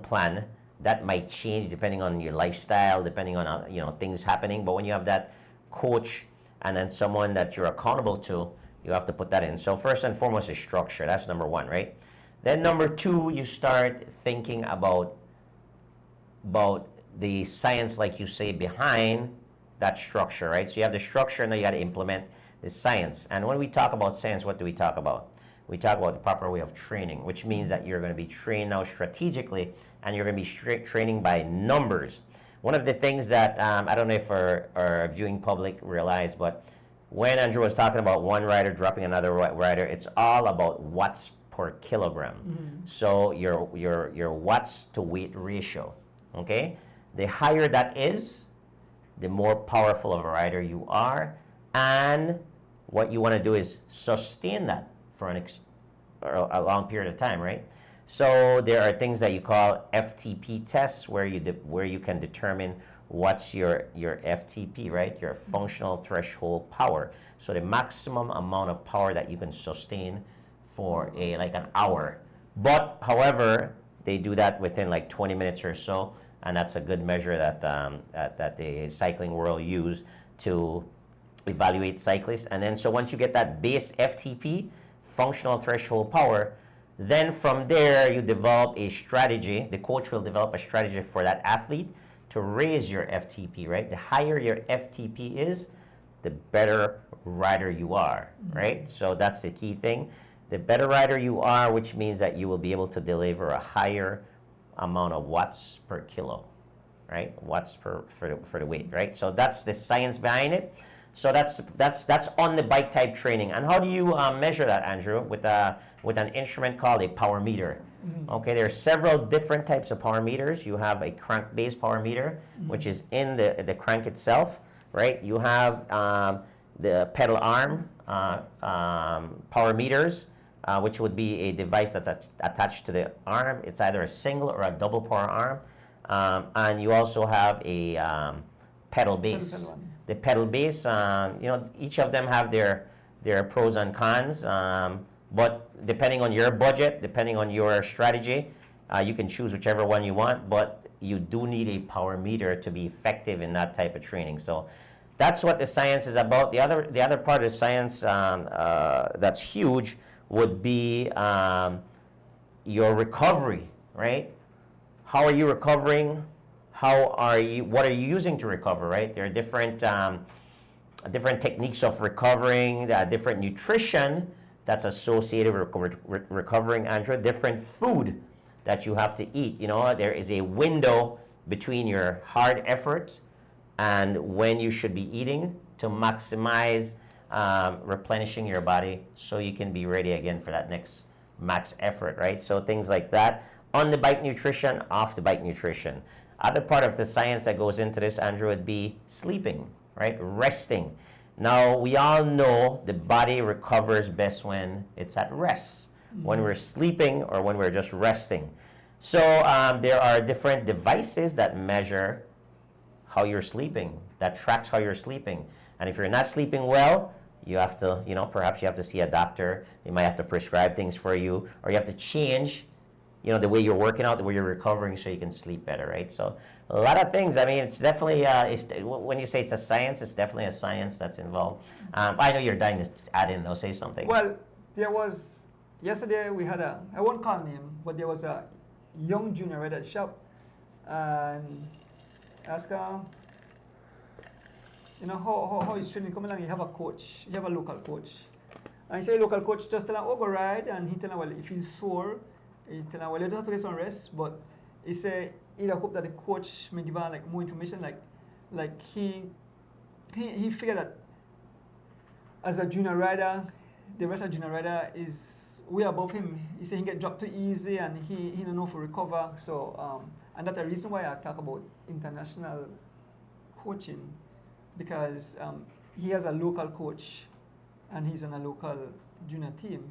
plan, that might change depending on your lifestyle, depending on, you know, things happening. But when you have that coach and then someone that you're accountable to, you have to put that in. So first and foremost is structure. That's number one, right? Then number two, you start thinking about the science, like you say, behind that structure, right? So you have the structure, and then you got to implement the science. And when we talk about science, what do we talk about? We talk about the proper way of training, which means that you're going to be trained now strategically, and you're going to be training by numbers. One of the things that I don't know if our viewing public realize, but when Andrew was talking about one rider dropping another rider, it's all about watts per kilogram. So your watts to weight ratio, okay? The higher that is, the more powerful of a rider you are, and what you want to do is sustain that for a long period of time, right? So there are things that you call FTP tests, where you can determine what's your FTP, right? Your functional threshold power. So the maximum amount of power that you can sustain for like an hour. But however, they do that within like 20 minutes or so, and that's a good measure that that the cycling world use to evaluate cyclists. And then so once you get that base FTP, functional threshold power, Then from there, you develop a strategy. The coach will develop a strategy for that athlete to raise your FTP, right? The higher your FTP is, the better rider you are, right? So that's the key thing. The better rider you are, which means that you will be able to deliver a higher amount of watts per kilo, right? Watts for the weight, right? So that's the science behind it. So that's on the bike type training. And how do you measure that, Andrew? With an instrument called a power meter. Okay, there are several different types of power meters. You have a crank-based power meter, which is in the crank itself, right? You have the pedal arm power meters, which would be a device that's attached to the arm. It's either a single or a double power arm. And you also have a pedal base. The pedal base, each of them have their pros and cons. But depending on your budget, depending on your strategy, you can choose whichever one you want. But you do need a power meter to be effective in that type of training. So that's what the science is about. The other part of the science that's huge would be your recovery, right? How are you recovering? What are you using to recover, right? There are different techniques of recovering, different nutrition that's associated with recovering, Andrew, different food that you have to eat. There is a window between your hard efforts and when you should be eating to maximize replenishing your body so you can be ready again for that next max effort, right? So things like that. On the bike nutrition, off the bike nutrition. Other part of the science that goes into this, Andrew, would be sleeping, right? Resting. Now, we all know the body recovers best when it's at rest, when we're sleeping or when we're just resting. So there are different devices that measure how you're sleeping, that tracks how you're sleeping. And if you're not sleeping well, you have to, perhaps you have to see a doctor. They might have to prescribe things for you, or you have to change the way you're working out, the way you're recovering so you can sleep better, right? So a lot of things. I mean, it's definitely, when you say it's a science, it's definitely a science that's involved. I know you're dying to add in, though. Say something. Well, yesterday we had I won't call him, but there was a young junior right at the shop. And asked her, how is training coming along? You have a coach, you have a local coach. And he said, local coach, just tell him, go ride. And he tell him, well, if he's sore, he tell him, well, you just have to get some rest. But he said, he'd hope that the coach may give him more information. Like he figured that as a junior rider, the rest of junior rider is way above him. He said he get dropped too easy and he don't know how to recover. So, and that's the reason why I talk about international coaching, because he has a local coach and he's in a local junior team.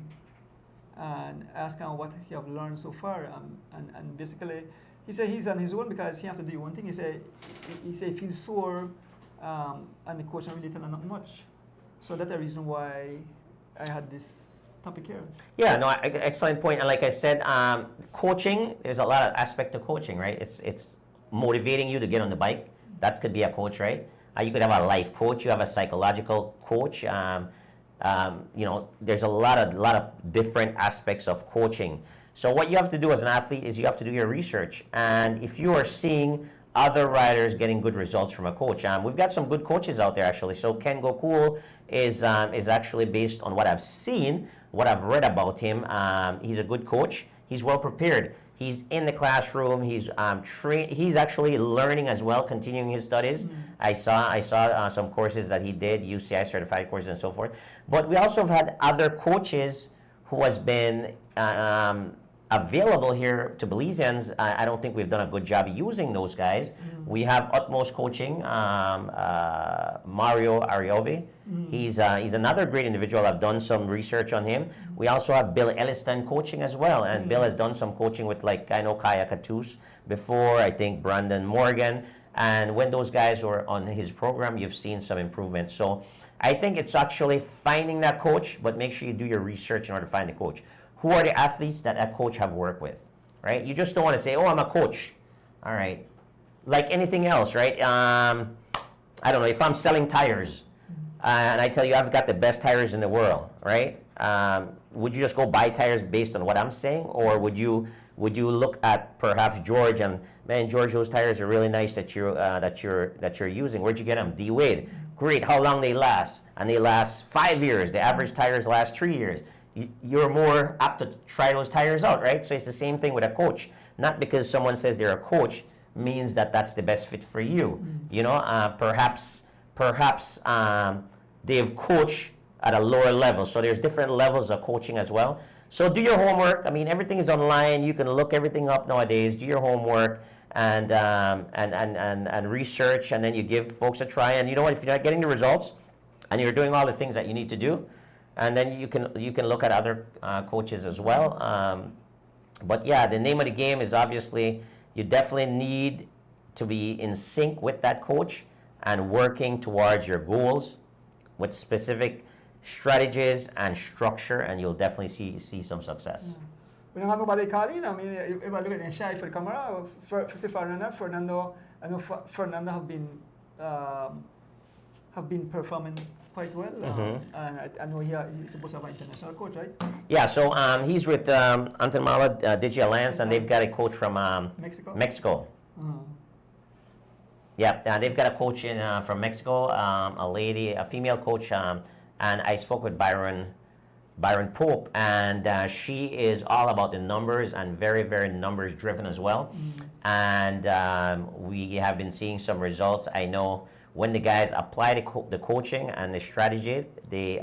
And ask him what he have learned so far. And basically, he said he's on his own because he have to do one thing. He said he feels sore and the coach don't really tell him not much. So that's the reason why I had this topic here. Yeah, no, excellent point. And like I said, coaching, there's a lot of aspect of coaching, right? It's motivating you to get on the bike. That could be a coach, right? You could have a life coach. You have a psychological coach. There's a lot of different aspects of coaching. So what you have to do as an athlete is you have to do your research. And if you are seeing other riders getting good results from a coach, we've got some good coaches out there actually. So Ken Gokul is actually, based on what I've seen, what I've read about him. He's a good coach. He's well prepared. He's in the classroom. He's he's actually learning as well, continuing his studies. I saw some courses that he did, UCI certified courses and so forth. But we also have had other coaches who has been available here to Belizeans. I don't think we've done a good job using those guys. We have Utmost Coaching, Mario Ariovi. He's another great individual. I've done some research on him. We also have Bill Elliston Coaching as well. And Bill has done some coaching with, I know Kaya Katus before, I think Brandon Morgan. And when those guys were on his program, you've seen some improvements. So I think it's actually finding that coach, but make sure you do your research in order to find the coach. Who are the athletes that coach have worked with, right? You just don't want to say, oh, I'm a coach. All right. Like anything else, right? I don't know, if I'm selling tires and I tell you I've got the best tires in the world, right? would you just go buy tires based on what I'm saying, or would you look at perhaps George and, man, George, those tires are really nice that you're using. Where'd you get them? D Wade. Great. How long they last? And they last 5 years. The average tires last 3 years. You're more apt to try those tires out, right? So it's the same thing with a coach. Not because someone says they're a coach means that that's the best fit for you. You know, perhaps they've coached at a lower level. So there's different levels of coaching as well. So do your homework. I mean, everything is online. You can look everything up nowadays. Do your homework and research, and then you give folks a try. And you know what? If you're not getting the results, and you're doing all the things that you need to do, and then you can look at other coaches as well. But yeah, the name of the game is obviously you definitely need to be in sync with that coach and working towards your goals with specific strategies and structure, and you'll definitely see some success. We don't have nobody calling. I mean, if I look at the shy for the camera, Fernando, I know Fernando have been performing quite well, and I know he's supposed to have an international coach, right? Yeah, so he's with Antamala Digi Alliance, and they've got a coach from Mexico. Yeah, they've got a coach from Mexico, a female coach, and I spoke with Byron Pope, and she is all about the numbers and very, very numbers driven as well. And we have been seeing some results. I know when the guys apply the coaching and the strategy, they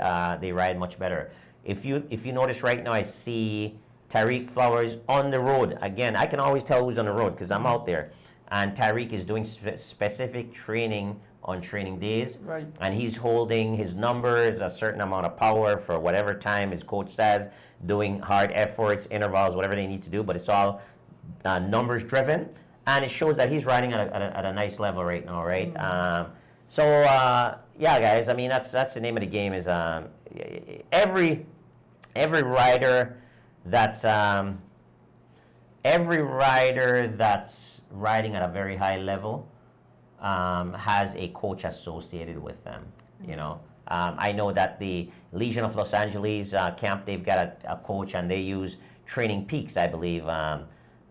ride much better. If you notice right now, I see Tariq Flowers on the road. Again, I can always tell who's on the road because I'm out there. And Tariq is doing specific training on training days. Right. And he's holding his numbers, a certain amount of power for whatever time his coach says, doing hard efforts, intervals, whatever they need to do, but it's all numbers driven. And it shows that he's riding at a nice level right now, right? Yeah, guys, I mean, that's the name of the game is every rider that's riding at a very high level has a coach associated with them, you know. I know that the Legion of Los Angeles camp, they've got a coach, and they use Training Peaks, I believe,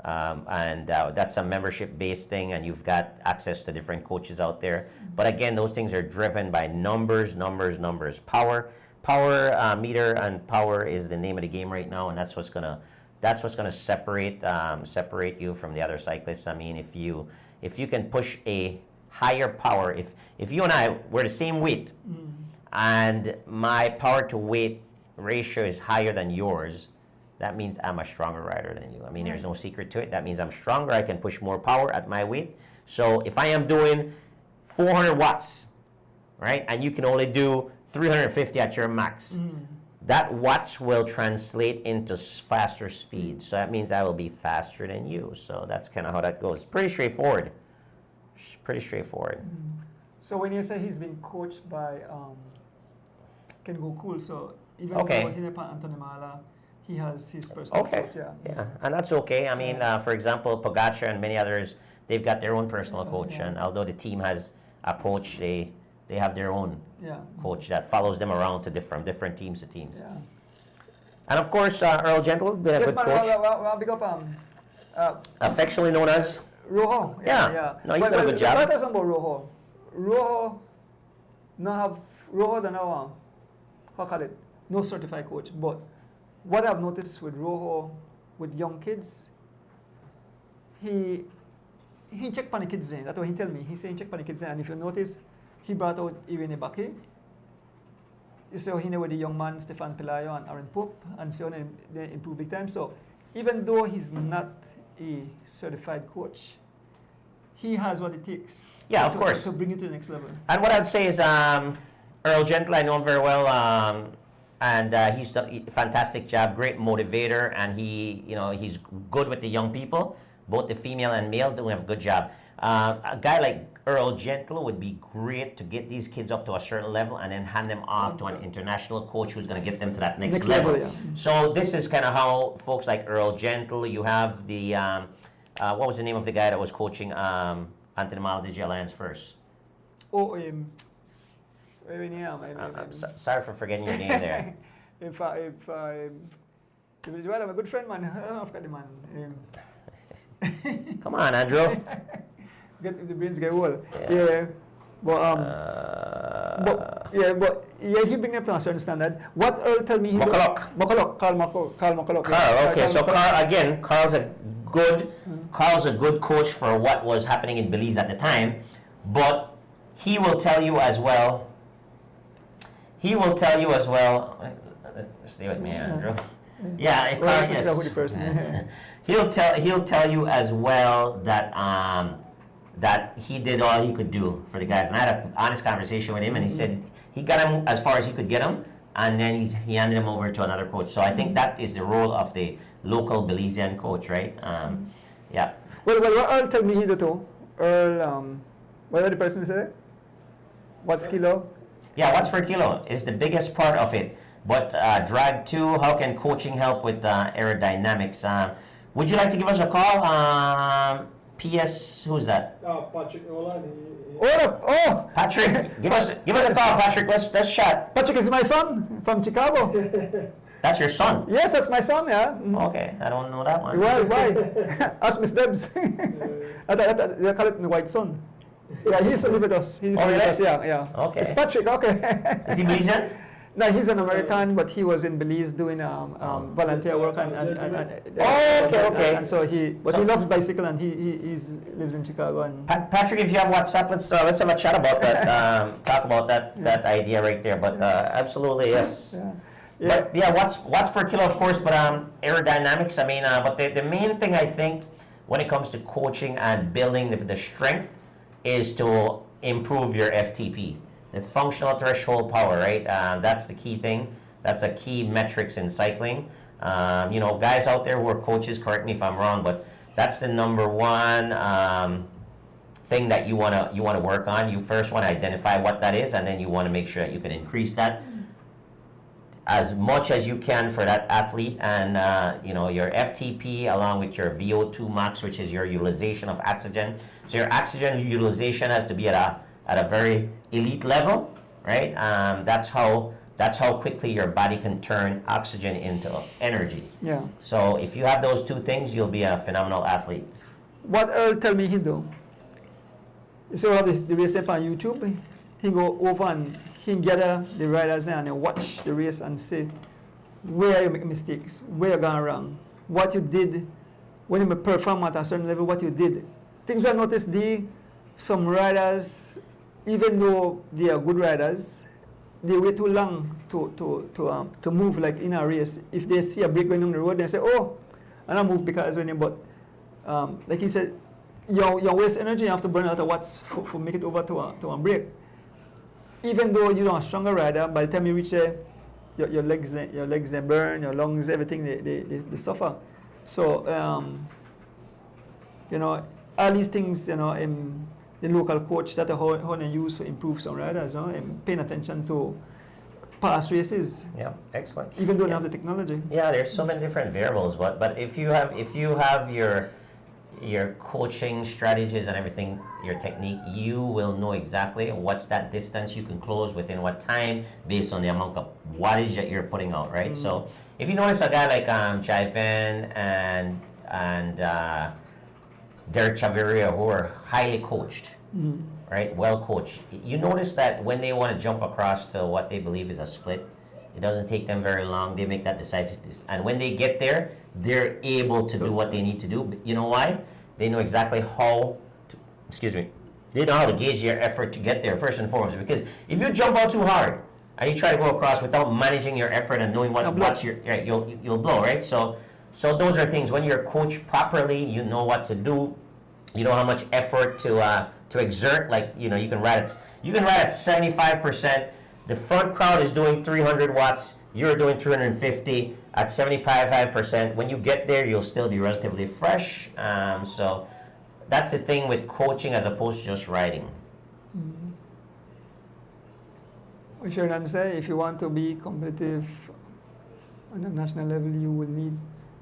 and that's a membership-based thing, and you've got access to different coaches out there. But again, those things are driven by numbers. Power meter and power is the name of the game right now, and that's what's gonna separate you from the other cyclists. I mean, if you can push a higher power, if you and I were the same weight, and my power to weight ratio is higher than yours, that means I'm a stronger rider than you. I mean, there's no secret to it. That means I'm stronger. I can push more power at my weight. So if I am doing 400 watts, right, and you can only do 350 at your max, that watts will translate into faster speed. So that means I will be faster than you. So that's kind of how that goes. Pretty straightforward. So when you say he's been coached by Ken Gokul, so even though he's Anthony Mala, he has his personal coach, yeah, and that's okay. I mean, for example, Pogacar and many others, they've got their own personal coach, and although the team has a coach, they have their own coach that follows them around from different teams to teams. Yeah. And of course, Earl Gentle, been a good coach. Well, big up, affectionately known as Rojo. Yeah. No, he's done a good job. What is about Rojo? Rojo don't know, how call it, no certified coach, but what I've noticed with Rojo, with young kids, he check on the kids in. That's what he tell me. He say he check on the kids in, and if you notice, he brought out Irene Baki. You see how he know with the young man Stefan Pelayo and Aaron Pope, and so on, they improve big time. So even though he's not a certified coach, he has what it takes. Yeah, of course. To bring you to the next level. And what I'd say is Earl Gentle, I know him very well, and he's done a fantastic job, great motivator, and he's good with the young people, both the female and male, doing a good job. A guy like Earl Gentle would be great to get these kids up to a certain level and then hand them off to an international coach who's going to get them to that next level. Yeah. So this is kind of how folks like Earl Gentle, you have the, what was the name of the guy that was coaching Anthony Mala Digi Alliance first? Sorry Sorry for forgetting your name there. if well, I'm a good friend, man. I forgot the man. Come on, Andrew. The brains get old. Yeah. Yeah. But he bring up to a certain standard. What Earl tell me? Carl Macaulay. Carl, okay, so Carl's a good coach for what was happening in Belize at the time, but he will tell you as well. Stay with me, Andrew. Yeah, Carl, yes. He'll tell you as well that that he did all he could do for the guys. And I had an honest conversation with him, and he said he got him as far as he could get him, and then he handed him over to another coach. So I think that is the role of the local Belizean coach, right? Yeah. Well, what Earl tell me he do too. Earl, what other person said? What's kilo? Yeah, watts per kilo is the biggest part of it. But drag 2, how can coaching help with aerodynamics? Would you like to give us a call? P.S. Who's that? Patrick Nolan. Oh, Patrick, give us a call, Patrick. Let's chat. Patrick is my son from Chicago. That's your son. Yes, that's my son. Yeah. Okay, I don't know that one. Why? Ask Miss Debs. They call it my white son. Yeah, he used to live with us. He used to live with us. Yeah. Okay. It's Patrick. Okay. Is he Belizean? No, he's an American, but he was in Belize doing volunteer work okay. And so he loves bicycle, and he lives in Chicago. And Patrick, if you have WhatsApp, let's have a chat about that. Talk about that idea right there. But absolutely yes. Yeah. But yeah, watts per kilo, of course. But aerodynamics. I mean, but the main thing I think when it comes to coaching and building the strength is to improve your FTP. The functional threshold power, right? That's the key thing. That's a key metrics in cycling. Guys out there who are coaches, correct me if I'm wrong, but that's the number one thing that you wanna work on. You first want to identify what that is, and then you want to make sure that you can increase that as much as you can for that athlete. And your FTP along with your VO2 max, which is your utilization of oxygen. So your oxygen utilization has to be at a very elite level, right? That's how quickly your body can turn oxygen into energy. yeah. So if you have those two things, you'll be a phenomenal athlete. What Earl tell me he do? So the race up on YouTube, he go over and he gather the riders and watch the race and say where you make mistakes, where you gone wrong, what you did when you perform at a certain level, what you did. Things we noticed some riders, even though they are good riders, they wait too long to move, like in a race. If they see a break going on the road, they say, "Oh, I don't move because when you." But like he said, you waste energy. You have to burn a lot of watts for make it over to a break. Even though you're a stronger rider, by the time you reach there, your legs they burn, your lungs, everything they suffer. So all these things, the local coach that how they use to improve some riders, and paying attention to past races. Yeah, excellent. Even though they have the technology. Yeah, there's so many different variables, but if you have your coaching strategies and everything, your technique, you will know exactly what's that distance you can close within what time based on the amount of wattage that you're putting out, right? So if you notice a guy like Jaiven and Derek Chavarria, who are highly coached, right? Well coached. You notice that when they want to jump across to what they believe is a split, it doesn't take them very long. They make that decisive, and when they get there, they're able to do what they need to do. You know why? They know exactly how to, they know how to gauge their effort to get there, first and foremost. Because if you jump out too hard and you try to go across without managing your effort and knowing what's your, right, you'll blow, right? So those are things, when you're coached properly, you know what to do. You know how much effort to exert. Like, you can ride at 75%. The front crowd is doing 300 watts. You're doing 350 at 75%. When you get there, you'll still be relatively fresh. So that's the thing with coaching as opposed to just riding. We should understand, if you want to be competitive on a national level, you will need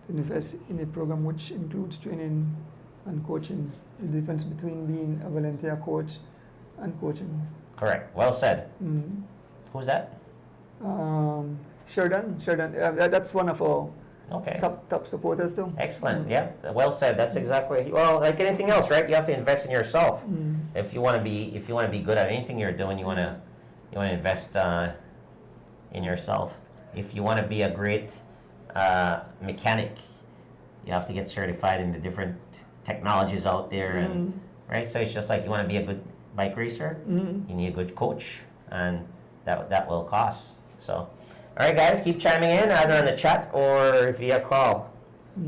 to invest in a program which includes training and coaching. The difference between being a volunteer coach and coaching. Correct. Well said. Who's that? Sheridan. That's one of our Okay. top supporters too. Excellent. Yeah. Well said. That's exactly. Well, like anything else, right? You have to invest in yourself. If you want to be good at anything you're doing, you want to invest in yourself. If you want to be a great mechanic, you have to get certified in the different technologies out there, and right. So it's just like you want to be a good bike racer, you need a good coach, and that will cost. So. All right, guys, keep chiming in either on the chat or via call. All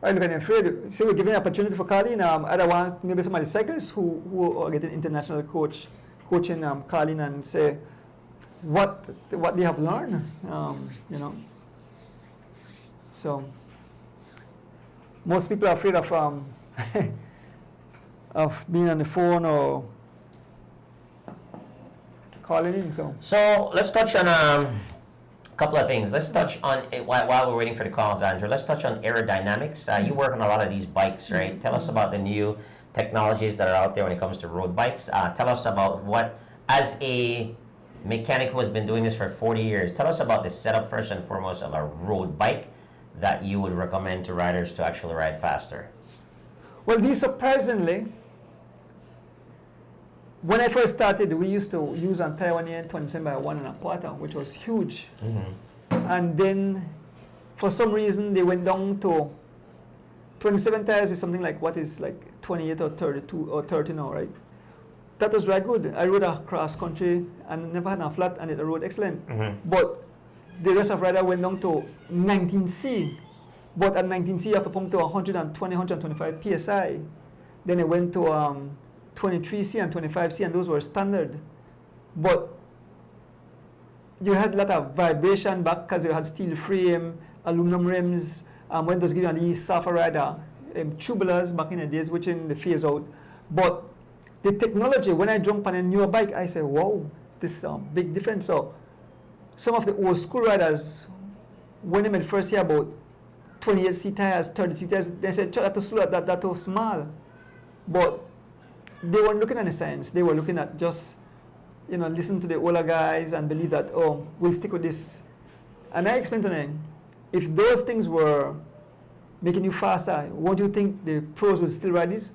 right, look, I'm afraid. So we're giving an opportunity for Carlin. I don't want maybe some of the cyclists who are getting international coaching Carlin and say what they have learned. You know. So most people are afraid of of being on the phone or calling in. So let's touch on couple of things. Let's touch on while we're waiting for the calls, Andrew. Let's touch on aerodynamics. You work on a lot of these bikes, right? Tell us about the new technologies that are out there when it comes to road bikes. Tell us about what, as a mechanic who has been doing this for 40 years, tell us about the setup first and foremost of a road bike that you would recommend to riders to actually ride faster. Well, these surprisingly, when I first started, we used to use on Taiwan 27 by 1.25, which was huge. And then, for some reason, they went down to 27 tires is something like what is like 28 or 32 or 30 now, right? That was right good. I rode a cross country and never had a flat, and it rode excellent. But the rest of rider went down to 19C. But at 19C, you have to pump to 120, 125 psi. Then it went to 23C and 25C, and those were standard. But you had a lot of vibration back because you had steel frame, aluminum rims, when those give you the softer rider, tubulars back in the days, which in the phase out. But the technology, when I jump on a newer bike, I say, wow, this is a big difference. So some of the old school riders, when they made first hear about 28C tires, 30C tires, they said, that too slow, that too small. But they weren't looking at the science. They were looking at just, listen to the older guys and believe that, oh, we'll stick with this. And I explained to them, if those things were making you faster, won't you think the pros would still ride this?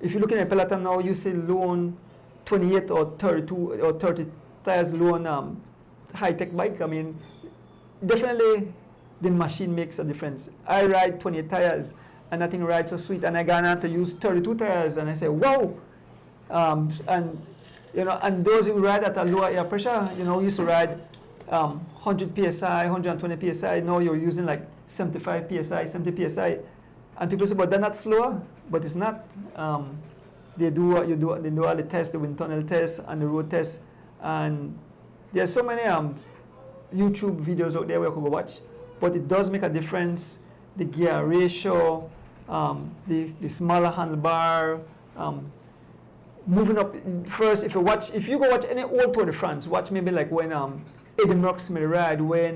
If you look at a Peloton now, you see low on 28 or 32 or 30 tires low on high-tech bike. I mean, definitely the machine makes a difference. I ride 28 tires and that thing rides so sweet, and I got on to use 32 tires and I say, wow. And those who ride at a lower air pressure, used to ride 100 psi, 120 psi. Now you're using like 75 psi, 70 psi, and people say, "But they're not slower." But it's not. They do all the tests, the wind tunnel tests and the road tests, and there's so many YouTube videos out there where you can go watch. But it does make a difference. The gear ratio, the smaller handlebar. Moving up first, if you go watch any old Tour de France, watch maybe like when Eddie Merckx made a ride, when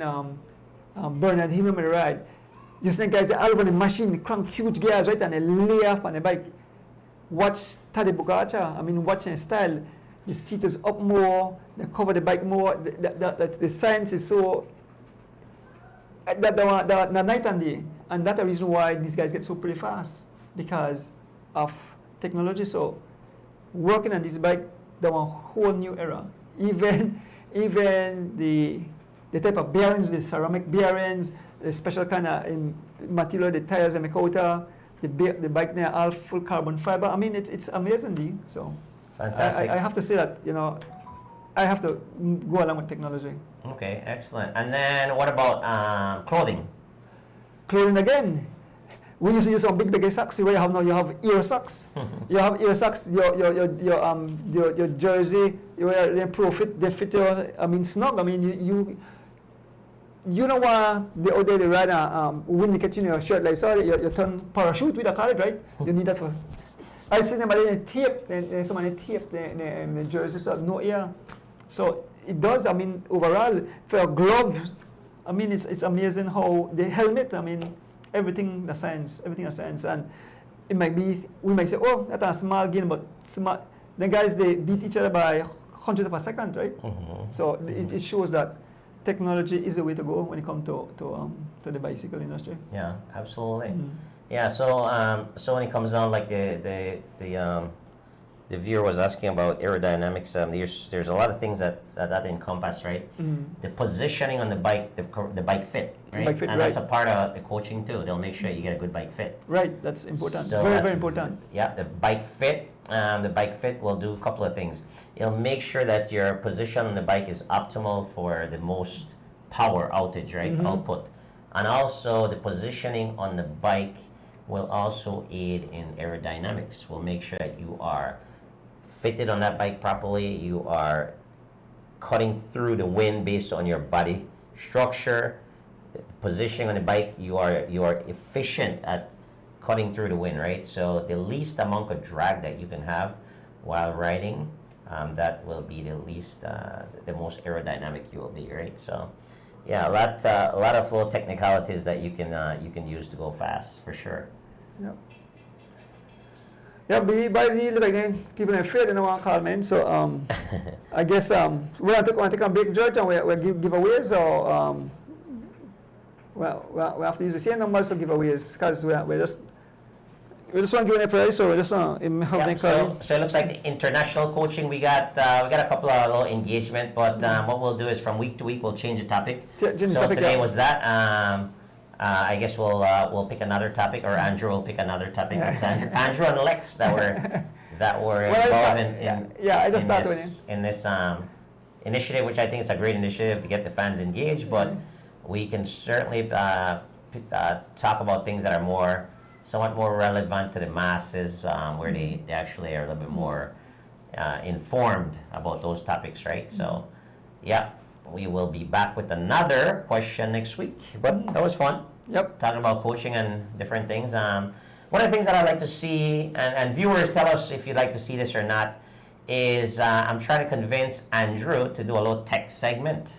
Bernard Hinault made a ride. You see guys all over the machine, they crank huge gears, right, and they lay off on the bike. Watch Tadej Pogačar, watching style. The seat is up more, they cover the bike more. The science is so the night and day, and that's the reason why these guys get so pretty fast, because of technology. So working on this bike, there was a whole new era. Even the type of bearings, the ceramic bearings, the special kind of material, the tires and Makota, the bike there all full carbon fiber. It's amazing. So fantastic. I have to say that I have to go along with technology. Okay, excellent. And then what about clothing? Clothing again. We used to use some big socks. Where you have now, you have ear socks. You have ear socks. Your jersey, they profit. They fit your. Snug. You know what? The other day they ride wind catching your shirt like so. You turn parachute with a call it, right? You need that for. I see them, but they tape. Somebody tape the jersey so no ear. So it does. Overall for a glove, it's amazing how the helmet. Everything the science, and it might be, we might say, oh, that's a small gain, but the guys, they beat each other by hundredths of a second, right? So it shows that technology is the way to go when it comes to the bicycle industry. Yeah, absolutely. Yeah, so when it comes down, like the viewer was asking about aerodynamics, there's a lot of things that encompass, right? The positioning on the bike, the bike fit, right? Bike fit, and that's a right. part of the coaching too. They'll make sure you get a good bike fit. Right, that's important. So Very, that's- very important. Yeah, the bike fit. The bike fit will do a couple of things. It'll make sure that your position on the bike is optimal for the most power outage, right? Output. And also the positioning on the bike will also aid in aerodynamics. Will make sure that you are fitted on that bike properly. You are cutting through the wind based on your body structure, positioning on the bike. You are efficient at cutting through the wind, right? So the least amount of drag that you can have while riding, that will be the least, the most aerodynamic you will be, right? So, yeah, a lot of little technicalities that you can use to go fast for sure. Yep. Yeah, by the like people are afraid and want to call me. So I guess we want to take a break, George, and we give giveaways, or well, we have to use the same numbers for giveaways because we just want to give a prize, so we just Yeah, so it looks like the international coaching, we got a couple of little engagement, but what we'll do is from week to week we'll change the topic. Change the So topic, today yeah. was that. I guess we'll pick another topic, or Andrew will pick another topic. It's Andrew and Lex that were involved I just started with in this initiative, which I think is a great initiative to get the fans engaged. But we can certainly talk about things that are somewhat more relevant to the masses, where they actually are a little bit more informed about those topics, right? So, yeah, we will be back with another question next week. But that was fun. Yep. Talking about coaching and different things. One of the things that I like to see, and viewers tell us if you'd like to see this or not, is I'm trying to convince Andrew to do a little tech segment.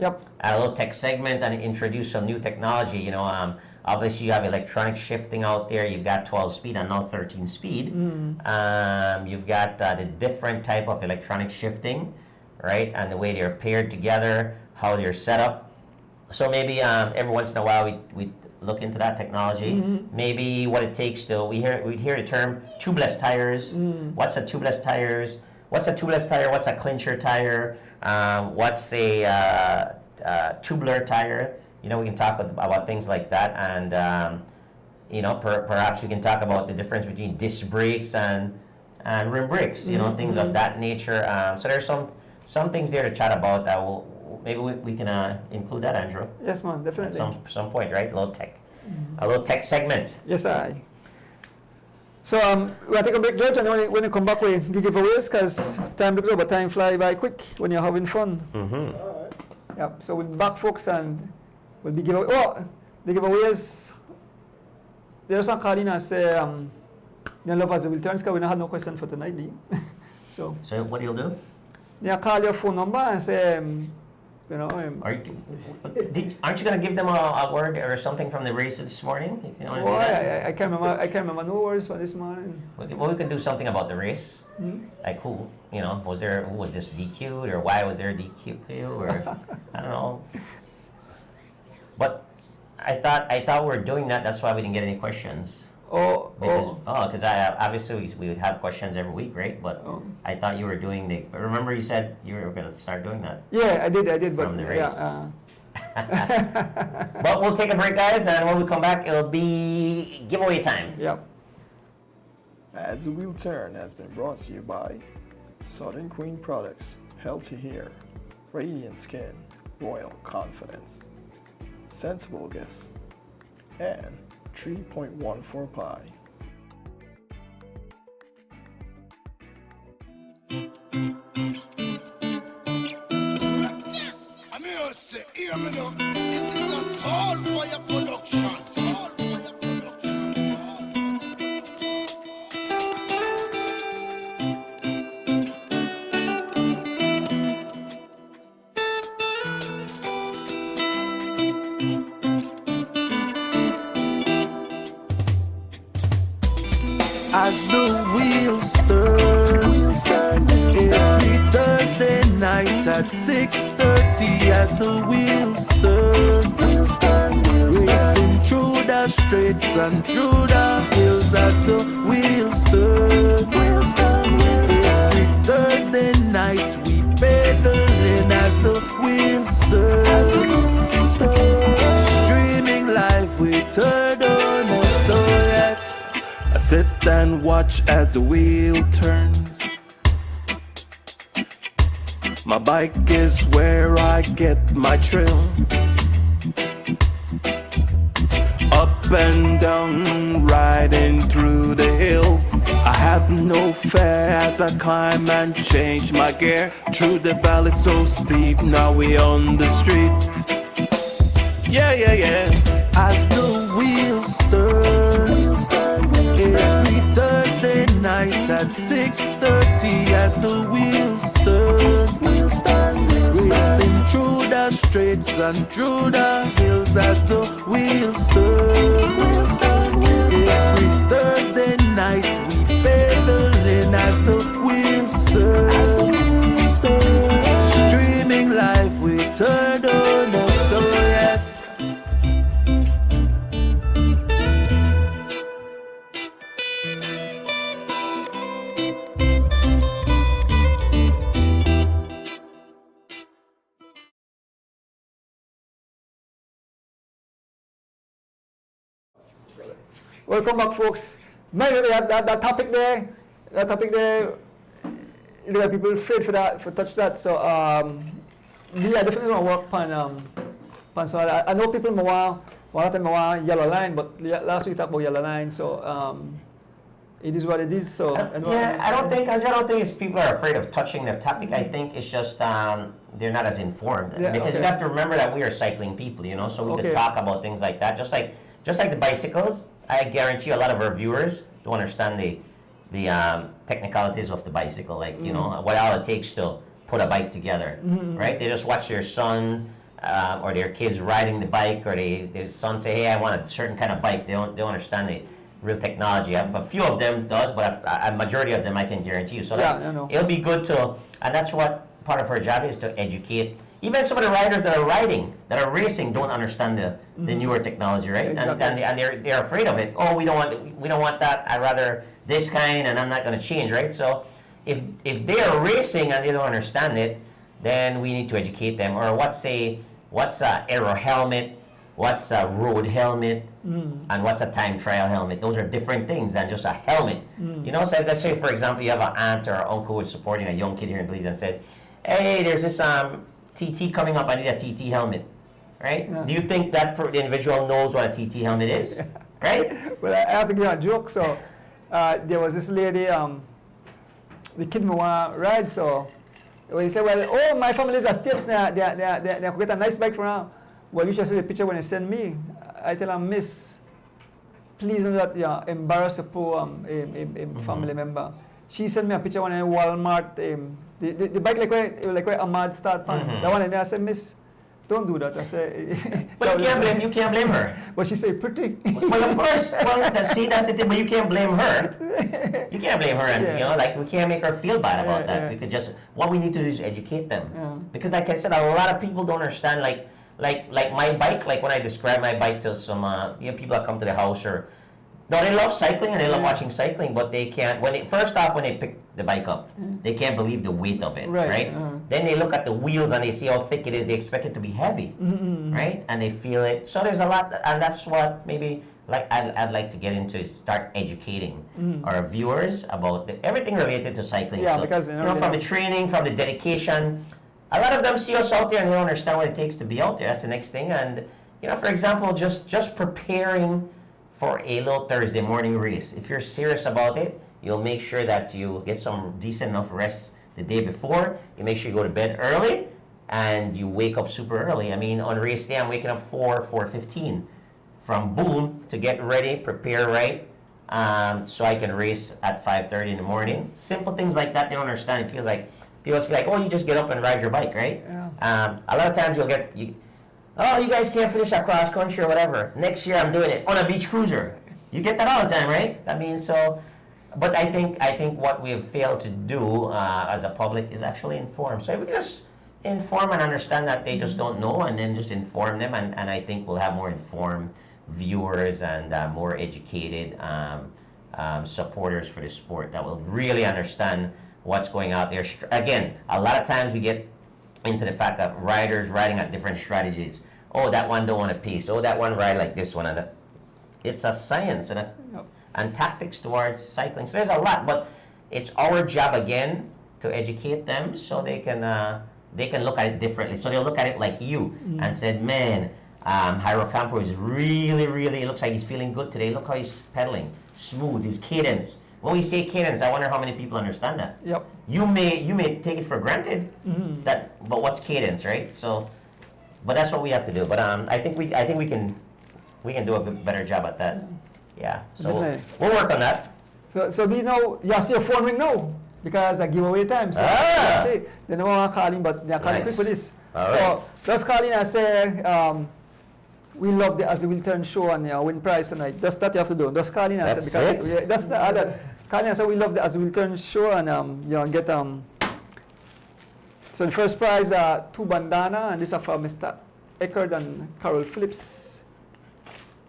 Yep. A little tech segment and introduce some new technology. You know, obviously you have electronic shifting out there. You've got 12 speed and now 13 speed. You've got the different type of electronic shifting, right? And the way they're paired together, how they're set up. So maybe every once in a while we look into that technology. Maybe what it takes to, we'd hear the term tubeless tires. What's a tubeless tires? What's a tubeless tire? What's a clincher tire? What's a tubular tire? You know, we can talk about things like that, and you know, perhaps we can talk about the difference between disc brakes and rim brakes. You know, things of that nature. So there's some things there to chat about. That maybe we can include that, Andrew. Yes, man, definitely. At some point, right? A little tech segment. Yes, I. So we'll take a break, George, and when you come back, we give giveaways because time looks over, time fly by quick when you're having fun. Alright. Yep. So we'll be back, folks, and we'll be giving. Oh, the giveaways. There's some calling and say, "Your lovers will turn." Because we don't have no question for tonight, So what do you do? they call your phone number and say, you know. Aren't you going to give them a word or something from the race this morning? If you want to do that? I can't remember no words for this morning. Well, we can do something about the race. Like who was this DQ'd, or why was there a DQ, or I don't know. But I thought we were doing that. That's why we didn't get any questions. Because obviously we would have questions every week, right? But I thought you were doing but remember you said you were going to start doing that. Yeah, I did. But From the race. Yeah, But we'll take a break, guys, and when we come back, it'll be giveaway time. Yep. As the Wheel Turn has been brought to you by Southern Queen Products, Healthy Hair, Radiant Skin, Royal Confidence, Sensible Guess, and 3.14 Pi. Hear me now. This is a Soul Fire production. Soul Fire production. As the wheels turn every Thursday night at 6:30. 6:30 as the wheels turn. Racing through the streets and through the hills as the wheels turn. Every Thursday night we pedaling as the wheels turn. Streaming live with Turner, so yes. I sit and watch as the wheel turns. My bike is where I get my thrill. Up and down, riding through the hills. I have no fear as I climb and change my gear. Through the valley so steep, now we on the street. Yeah, yeah, yeah. As the wheels turn, every Thursday night at 6:30 as the wheels turn. Racing through the streets and through the hills as the wheels turn. Every Thursday night we pedaling as the wheels turn. Streaming live with Turner, so yes. Welcome back, folks. Maybe that topic there, you know, people afraid for touch that. So yeah, definitely want to work on so I know people want yellow line, but last week talked about yellow line. So it is what it is. So yeah, I don't think it's people are afraid of touching the topic. I think it's just they're not as informed, Yeah, because okay. you have to remember that we are cycling people, you know, so we Okay. could talk about things like that. Just like the bicycles, I guarantee you a lot of our viewers don't understand the technicalities of the bicycle, like you know what all it takes to put a bike together, right? They just watch their sons or their kids riding the bike, or their son say, "Hey, I want a certain kind of bike." They don't understand the real technology. A few of them does, but a majority of them I can guarantee you. So Yeah, that I know. it'll be good to, and that's what part of our job is, to educate. Even some of the riders that are riding, that are racing, don't understand the newer technology, right? Exactly. And they're afraid of it. Oh, we don't want that. I'd rather this kind, and I'm not going to change, right? So if they are racing and they don't understand it, then we need to educate them. Or what's a aero helmet, what's a road helmet, and what's a time trial helmet. Those are different things than just a helmet. You know, so let's say, for example, you have an aunt or uncle who's supporting a young kid here in Belize and said, "Hey, there's this TT coming up, I need a TT helmet," right? Yeah. Do you think that the individual knows what a TT helmet is, right? Well, I have to give a joke. So there was this lady, the kid me want to ride. So when he said, "Well, oh, my family is States, they could get a nice bike for her." Well, you should see the picture when they send me. I tell her, "Miss, please don't embarrass a poor family member." She sent me a picture when I Walmart. The bike like where Ahmad start pan. That one, and I said, "Miss, don't do that." I said, But you can't blame her. But she said, "Pretty." Well, of course. Well, that's the thing. But you can't blame her. You can't blame her, and Yeah. you know, like we can't make her feel bad about Yeah, that. yeah. We could just, what we need to do is educate them. Yeah. Because, like I said, a lot of people don't understand. Like my bike. Like when I describe my bike to some people that come to the house, or no, they love cycling and they love watching cycling, but they can't. When they pick the bike up, they can't believe the weight of it, Right, right? Then they look at the wheels and they see how thick it is. They expect it to be heavy, right? And they feel it. So there's a lot, and that's what maybe I'd like to get into, is start educating our viewers about everything related to cycling. Yeah, So, because you know, from the training, from the dedication. A lot of them see us out there and they don't understand what it takes to be out there. That's the next thing. And you know, for example, just preparing for a little Thursday morning race. If you're serious about it, you'll make sure that you get some decent enough rest the day before. You make sure you go to bed early and you wake up super early. I mean, on race day, I'm waking up 4:15 from boom to get ready, prepare right, so I can race at 5:30 in the morning. Simple things like that they don't understand. It feels like, people feel like, oh, you just get up and ride your bike, right? Yeah. A lot of times oh, you guys can't finish that cross country or whatever. Next year I'm doing it on a beach cruiser. You get that all the time, right? I mean, so, but I think what we have failed to do as a public is actually inform. So if we just inform and understand that they just don't know, and then just inform them, and I think we'll have more informed viewers and more educated supporters for the sport that will really understand what's going out there. Again, a lot of times we get into the fact that riders riding at different strategies. Oh, that one don't want a piece. Oh, that one ride like this one. And that. It's a science and tactics towards cycling. So there's a lot, but it's our job again to educate them so they can look at it differently. So they'll look at it like you and said, man, Jairo Campo is really, it looks like he's feeling good today. Look how he's pedaling. Smooth, his cadence. When we say cadence, I wonder how many people understand that. Yep. You may take it for granted but what's cadence, right? So, but that's what we have to do. But I think we can do a better job at that. Yeah. So we'll work on that. So we know, you see your phone ring now because I give away time. So see, they know I'm calling, but they're calling quick for this. All so right. just calling and say, we love the As the Wheel Turn show and win prize tonight. That's that you have to do. Just calling and That's say, it? that's the other. Calling and say we love the As the Wheel Turn show and get so the first prize 2 bandana, and this are for Mr. Eckerd and Carol Phillips.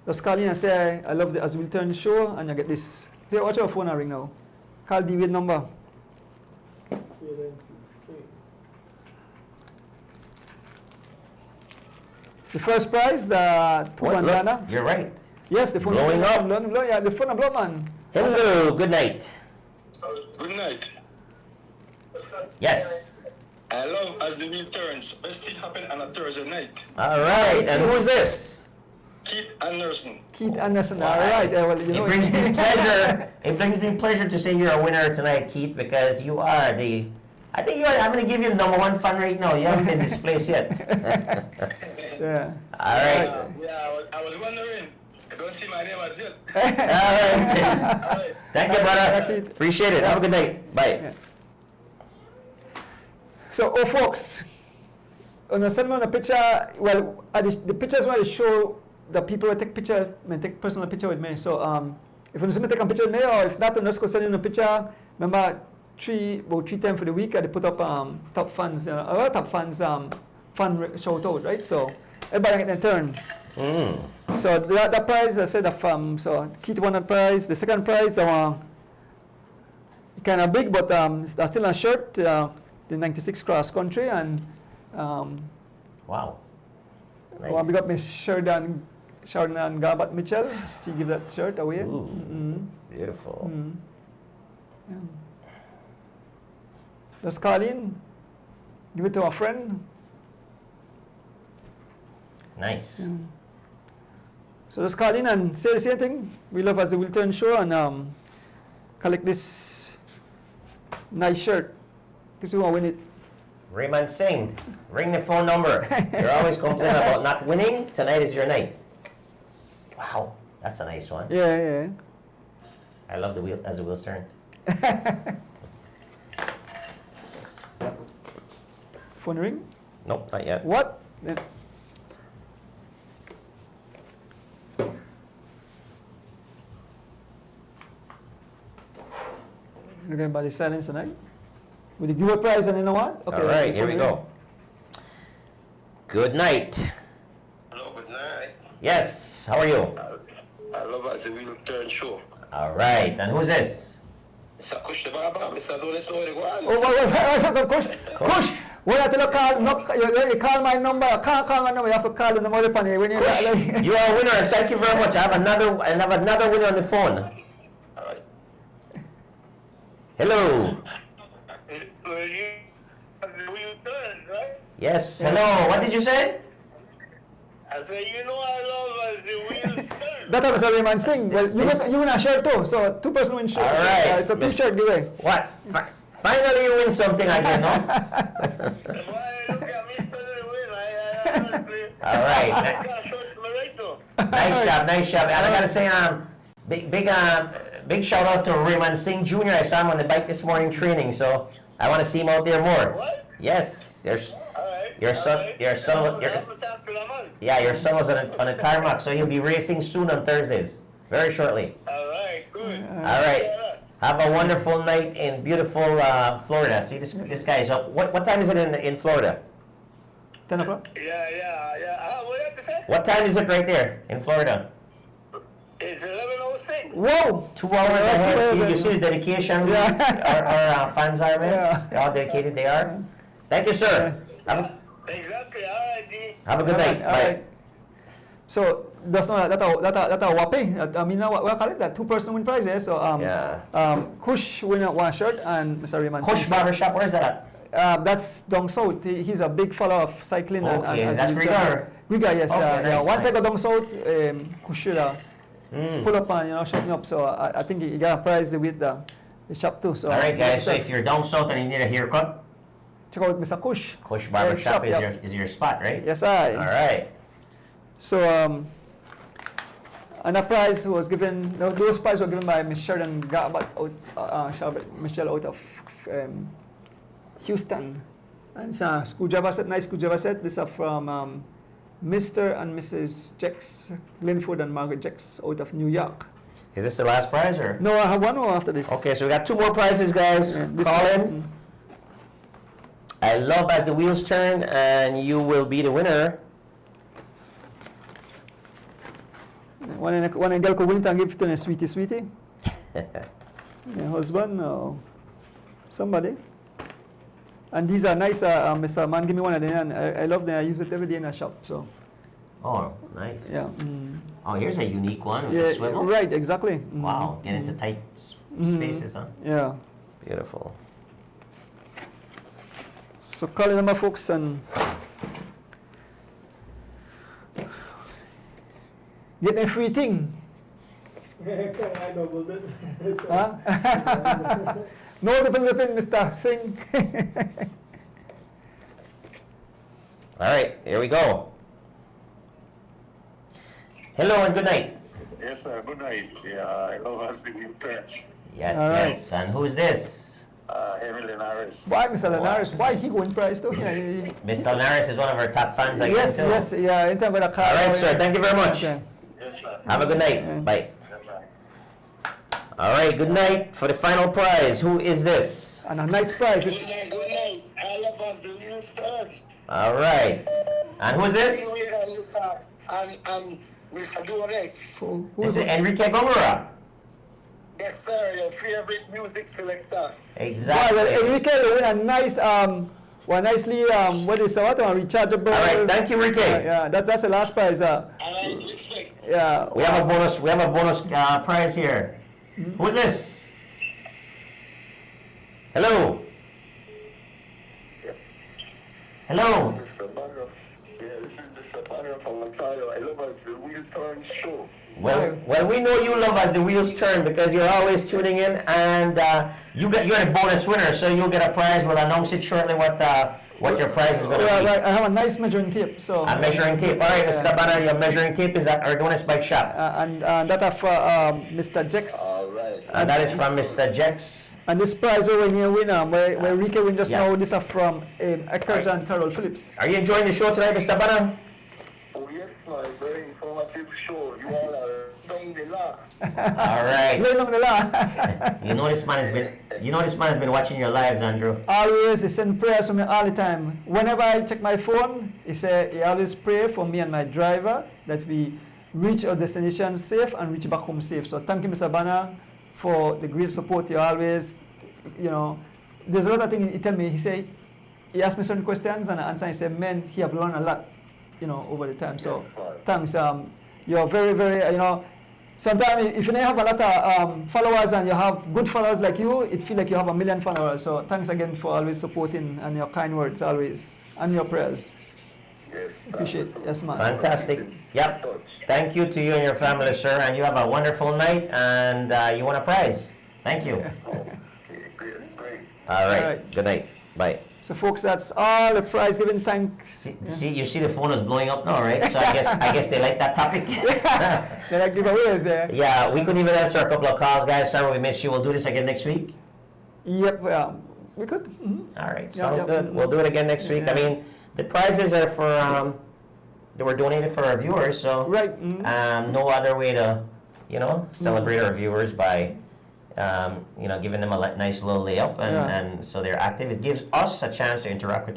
Just call in and say, I love the As We Turn show, and you get this. Here, watch your phone ring now. Call the Wade number. Cadence is king. The first prize, the 2 What? bandana. Look, you're right. Yes, the phone Blowing up. Yeah, the phone blow, man. Hello, good night. Good night. Yes. I love As the Wheel Turns. Best thing happen on a Thursday night. All right. And who's this? Keith Anderson. Keith Anderson. All right. Well, you know, It brings me pleasure. It brings me pleasure to say you're a winner tonight, Keith, because you are the. I think you are. I'm going to give you the #1 fan right now. You haven't been displaced yet. Yeah. All right. I was wondering. I don't see my name as yet. All right. All right. Thank you, brother. Keith. Appreciate it. Have a good night. Bye. Yeah. So, folks, send me on a picture. Well, the pictures want to show the people who take personal picture with me. So, if you want to take a picture with me, or if not, just go send in a picture. Remember, about 3 times for the week, I put up top fans, fun shout out, right? So, everybody get their turn. So, the prize, I said, so Keith won that prize. The second prize, kind of big, but that's still a shirt. The 96 cross country, and Wow. I want to pick up Miss Sheridan Garbat Mitchell. She give that shirt away. Ooh, beautiful. Yeah. Just call in, give it to a friend. Nice. So just call in and say the same thing. We love As the Wheel Turn show, and collect this nice shirt. Because you want to win it. Raymond Singh, ring the phone number. You're always complaining about not winning. Tonight is your night. Wow, that's a nice one. Yeah. I love the wheel as the wheels turn. Phone ring? Nope, not yet. What? Looking by the silence tonight. Will you give a prize and you know what? All right, here we go. Good night. Hello, good night. Yes, how are you? I love As the Wheel Turn show. All right, and who's this? Mr. Kush the Baba, Mr. Dole Story, go on. Oh, wait, Kush. When I tell you you call my number, I can't call my number, you have to call the number upon you. When you Kush, you are a winner, and thank you very much. I have another winner on the phone. All right. Hello. Well, you As the Wheel Turn, right? Yes, hello. What did you say? I said, you know I love As the Wheel Turn. that time, Mr. Raymond Singh. Well, you win a shirt too, so 2 person win shirt. All right. So 2 shirt giveaway. What? Finally, you win something again, no? Why look at me suddenly win? I honestly. All right. I got short to my right now. Nice job. And I gotta say, big shout out to Raymond Singh Jr. I saw him on the bike this morning training, so I want to see him out there more. What? Yes, there's All right. your son was on a tarmac, so he'll be racing soon on Thursdays, very shortly. All right, good. All right. Have a wonderful night in beautiful Florida. See, this guy is up. What time is it in Florida? 10 o'clock? Yeah. What do you have to say? What time is it right there in Florida? It's 11:06. Whoa! 2 hours ahead. See, you see the dedication our fans are, man? Yeah. How dedicated they are. Thank you, sir. Exactly. All right, D. Have a good night. All Bye. right. So that's not that wapi. I mean, what I call it? That 2-person win prize. So Kush win one shirt and Mr. Raymond. Kush Barbershop, where's that at? That's down south. He's a big follower of cycling. Okay, and that's Griga. Griga, yes. Okay, nice, Once I nice. go down south, Kush should pull up and shut me up. So I think he got a prize with the shop too. So All right, guys. So if you're down south and you need a haircut, check out Mr. Kush. Kush Barbershop shop, is your spot, right? Yes, I. All right. So, and a prize was given, those prizes were given by Miss Sheridan Garbat, Michelle out of Houston. And it's a screwdriver set, nice screwdriver set. These are from Mr. and Mrs. Jex, Glenford and Margaret Jex out of New York. Is this the last prize or? No, I have one more after this. Okay, so we got 2 more prizes, guys. Yeah, this Call one. in. I love as the wheels turn, and you will be the winner. One girl could win it and give it to a sweetie. Your husband or somebody. And these are nice. Mr. Man, give me one of them. And I love them. I use it every day in a shop. So Oh, nice. yeah. Oh, here's a unique one with Yeah, a swivel. right. Exactly. Wow, get into tight spaces, huh? Yeah. Beautiful. So call the number, folks, and get a free thing. I doubled it. Huh? No developing, Mr. Singh. All right, here we go. Hello and good night. Yes, sir. Good night. Yeah, I love us the new turns. Yes, All right. yes. And who is this? Emily Harris. Why, Mr. Linares? Why he win prize too? Mr. Linares is one of our top fans, I Yes, can tell. yes, yeah. In terms of the car. All right, sir. Thank you very much. Okay. Yes, sir. Have a good night. Yeah. Bye. Yes, sir. All right, good night for the final prize. Who is this? And a nice prize. It's, Good night. I love us the new turn. All right. And who is this? I'm Mr. Dores. who This is Enrique Gomora. Yes, sir. Your favorite music selector. Exactly. well, Enrique will win a nice, nicely, what is what? Rechargeable. All right, thank you, Enrique. Yeah, that's the last prize. I respect. Yeah. We have a bonus. We have a bonus prize here. Who is this? Hello. Hello. Mr. Banner. Yeah, this is Mr. Banner from Ontario. I love us the Wheel Turn Show. Well, we know you love as the wheels turn because you're always tuning in, and you're a bonus winner, so you'll get a prize. We'll announce it shortly what your prize is going to Yeah, be. right. I have a nice measuring tape. So. A measuring tape. All right, Mr. Banner, your measuring tape is at Argonis Bike Shop, And that are for Mr. Jex. All right. and that is from Mr. Jex. And this prize over here winner, where Ricky win just Yeah. now, this are from Eckert and Carol Phillips. Are you enjoying the show tonight, Mr. Banner? Oh, yes, my very informative show. You all are doing the law. All right. Lay along the law. You know this man has been watching your lives, Andrew. Always, he send prayers for me all the time. Whenever I check my phone, he always pray for me and my driver that we reach our destination safe and reach back home safe. So thank you, Mr. Banner, for the great support you always, there's a lot of things he tell me. He asked me certain questions and I answer. He said, man, he have learned a lot, over the time. So Yes, sir. thanks. You're very, very, sometimes if you don't have a lot of followers and you have good followers like you, it feel like you have 1 million followers. So thanks again for always supporting and your kind words always and your prayers. Yes. Appreciate it. Yes, man. Fantastic. Yep. Thank you to you and your family, sir, and you have a wonderful night, and you won a prize. Thank you. Okay, great. All right. All right. Good night. Bye. So folks, that's all the prize giving. Thanks. See, you see the phone is blowing up now, right? So I guess they like that topic. There are giveaways there. Yeah, we couldn't even answer a couple of calls, guys. Sorry we missed you. We'll do this again next week. Yep, we could. All right, Yeah, sounds yeah. good. We'll do it again next week. I Yeah. mean, the prizes are for they were donated for our viewers, so Right. no other way to celebrate our viewers by giving them a nice little layup, and so they're active. It gives us a chance to interact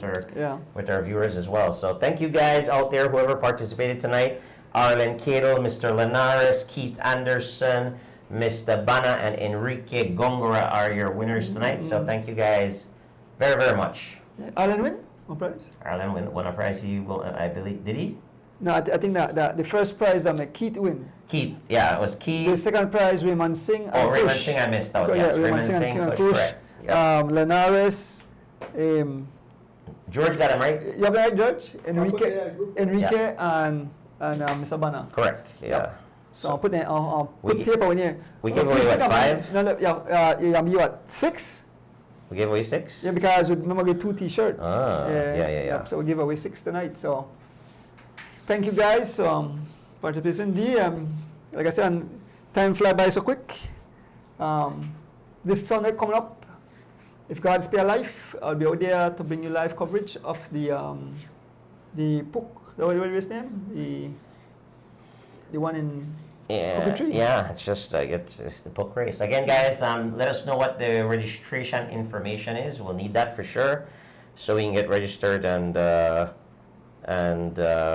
with our viewers as well. So thank you guys out there, whoever participated tonight. Arlen Cato, Mr. Linares, Keith Anderson, Mr. Bana, and Enrique Gongora are your winners tonight. So thank you guys very, very much. Arlen win? What prize? Arlen won a prize. I believe, did he? No, I think that the first prize Keith win. Keith, yeah, it was Keith. The second prize Raymond Singh. Oh, Raymond Singh, I missed out. Yes, Raymond Singh, Kush, correct. Yep. Linares. George got him right. You have it right, George? Enrique and Mr. Bana. Correct. Yeah. Yep. So I'll put tape on here. We gave away what, 5? No, yeah, what, 6? We gave away 6? Yeah, because we remember get 2 t-shirts. Yeah. So we give away 6 tonight. So thank you guys for participating. Like I said, time fly by so quick. This Sunday coming up, if God spare life, I'll be out there to bring you live coverage of the PUC. What is his name? The one in Yeah, it's just it's the book race. Again, guys, let us know what the registration information is. We'll need that for sure, so we can get registered and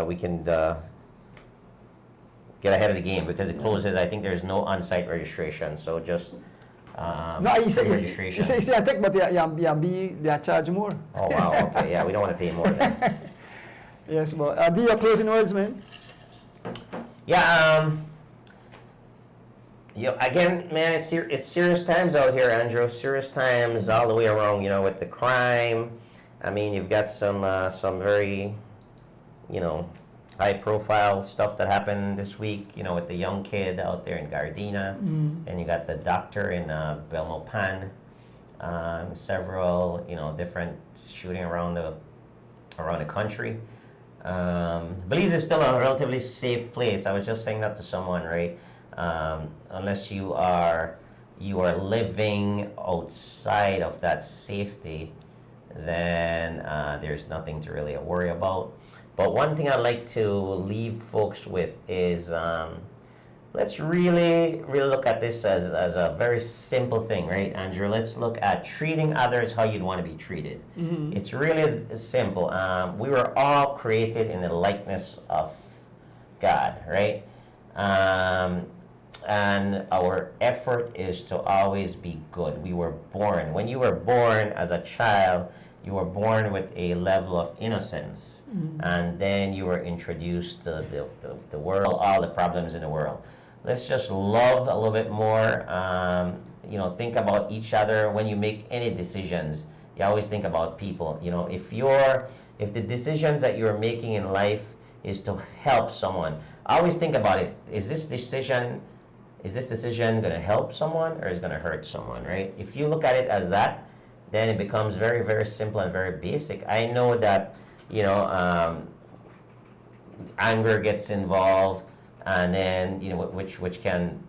we can get ahead of the game, because it closes. I think there's no on-site registration, so just registration. He said I think, but they charge more. Oh wow, okay, yeah, we don't want to pay more then. Yes, but your closing words, man. Yeah, again, man, it's serious times out here, Andrew. Serious times all the way around, with the crime. I mean, you've got some very, high-profile stuff that happened this week, with the young kid out there in Gardena, and you got the doctor in Belmopan, several, different shooting around the country. Belize is still a relatively safe place. I was just saying that to someone, right? Unless you are living outside of that safety, then there's nothing to really worry about. But one thing I'd like to leave folks with is let's really look at this as a very simple thing, right, Andrew? Let's look at treating others how you'd want to be treated. It's really simple. We were all created in the likeness of God, right? And our effort is to always be good. We were born. When you were born as a child, you were born with a level of innocence, and then you were introduced to the world, all the problems in the world. Let's just love a little bit more. Think about each other when you make any decisions. You always think about people. If the decisions that you're making in life is to help someone, always think about it. Is this decision going to help someone, or is it going to hurt someone, right? If you look at it as that, then it becomes very, very simple and very basic. I know that, anger gets involved, and then, which can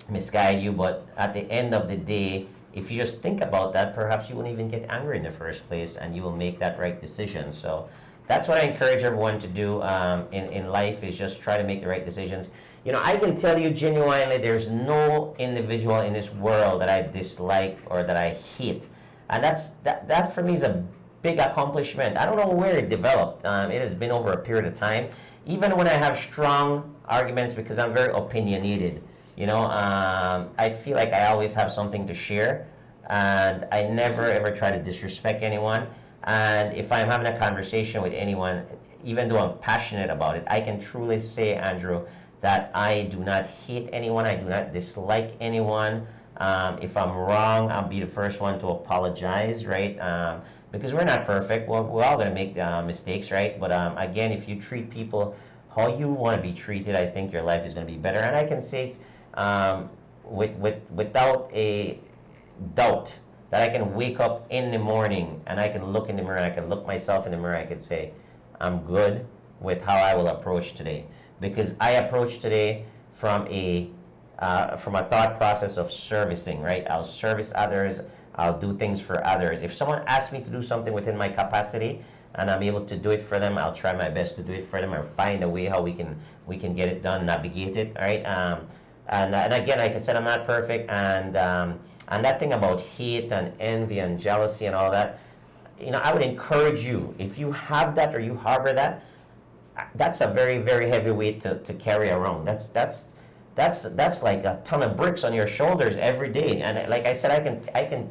misguide you, but at the end of the day, if you just think about that, perhaps you wouldn't even get angry in the first place, and you will make that right decision. So that's what I encourage everyone to do in life, is just try to make the right decisions. I can tell you genuinely, there's no individual in this world that I dislike or that I hate. And that for me is a big accomplishment. I don't know where it developed. It has been over a period of time. Even when I have strong arguments, because I'm very opinionated, I feel like I always have something to share, and I never ever try to disrespect anyone. And if I'm having a conversation with anyone, even though I'm passionate about it, I can truly say, Andrew, that I do not hate anyone. I do not dislike anyone. If I'm wrong, I'll be the first one to apologize, right? Because we're not perfect. We're all going to make mistakes, right? But again, if you treat people how you want to be treated, I think your life is going to be better. And I can say without a doubt that I can wake up in the morning and I can look in the mirror and I can look myself in the mirror and I can say, I'm good with how I will approach today. Because I approach today from a thought process of servicing, right? I'll service others. I'll do things for others. If someone asks me to do something within my capacity and I'm able to do it for them, I'll try my best to do it for them, or find a way how we can get it done, navigate it, all right? And again, like I said, I'm not perfect, and And that thing about hate and envy and jealousy and all that, I would encourage you, if you have that or you harbor that, that's a very, very heavy weight to carry around. That's like a ton of bricks on your shoulders every day. And like I said, I can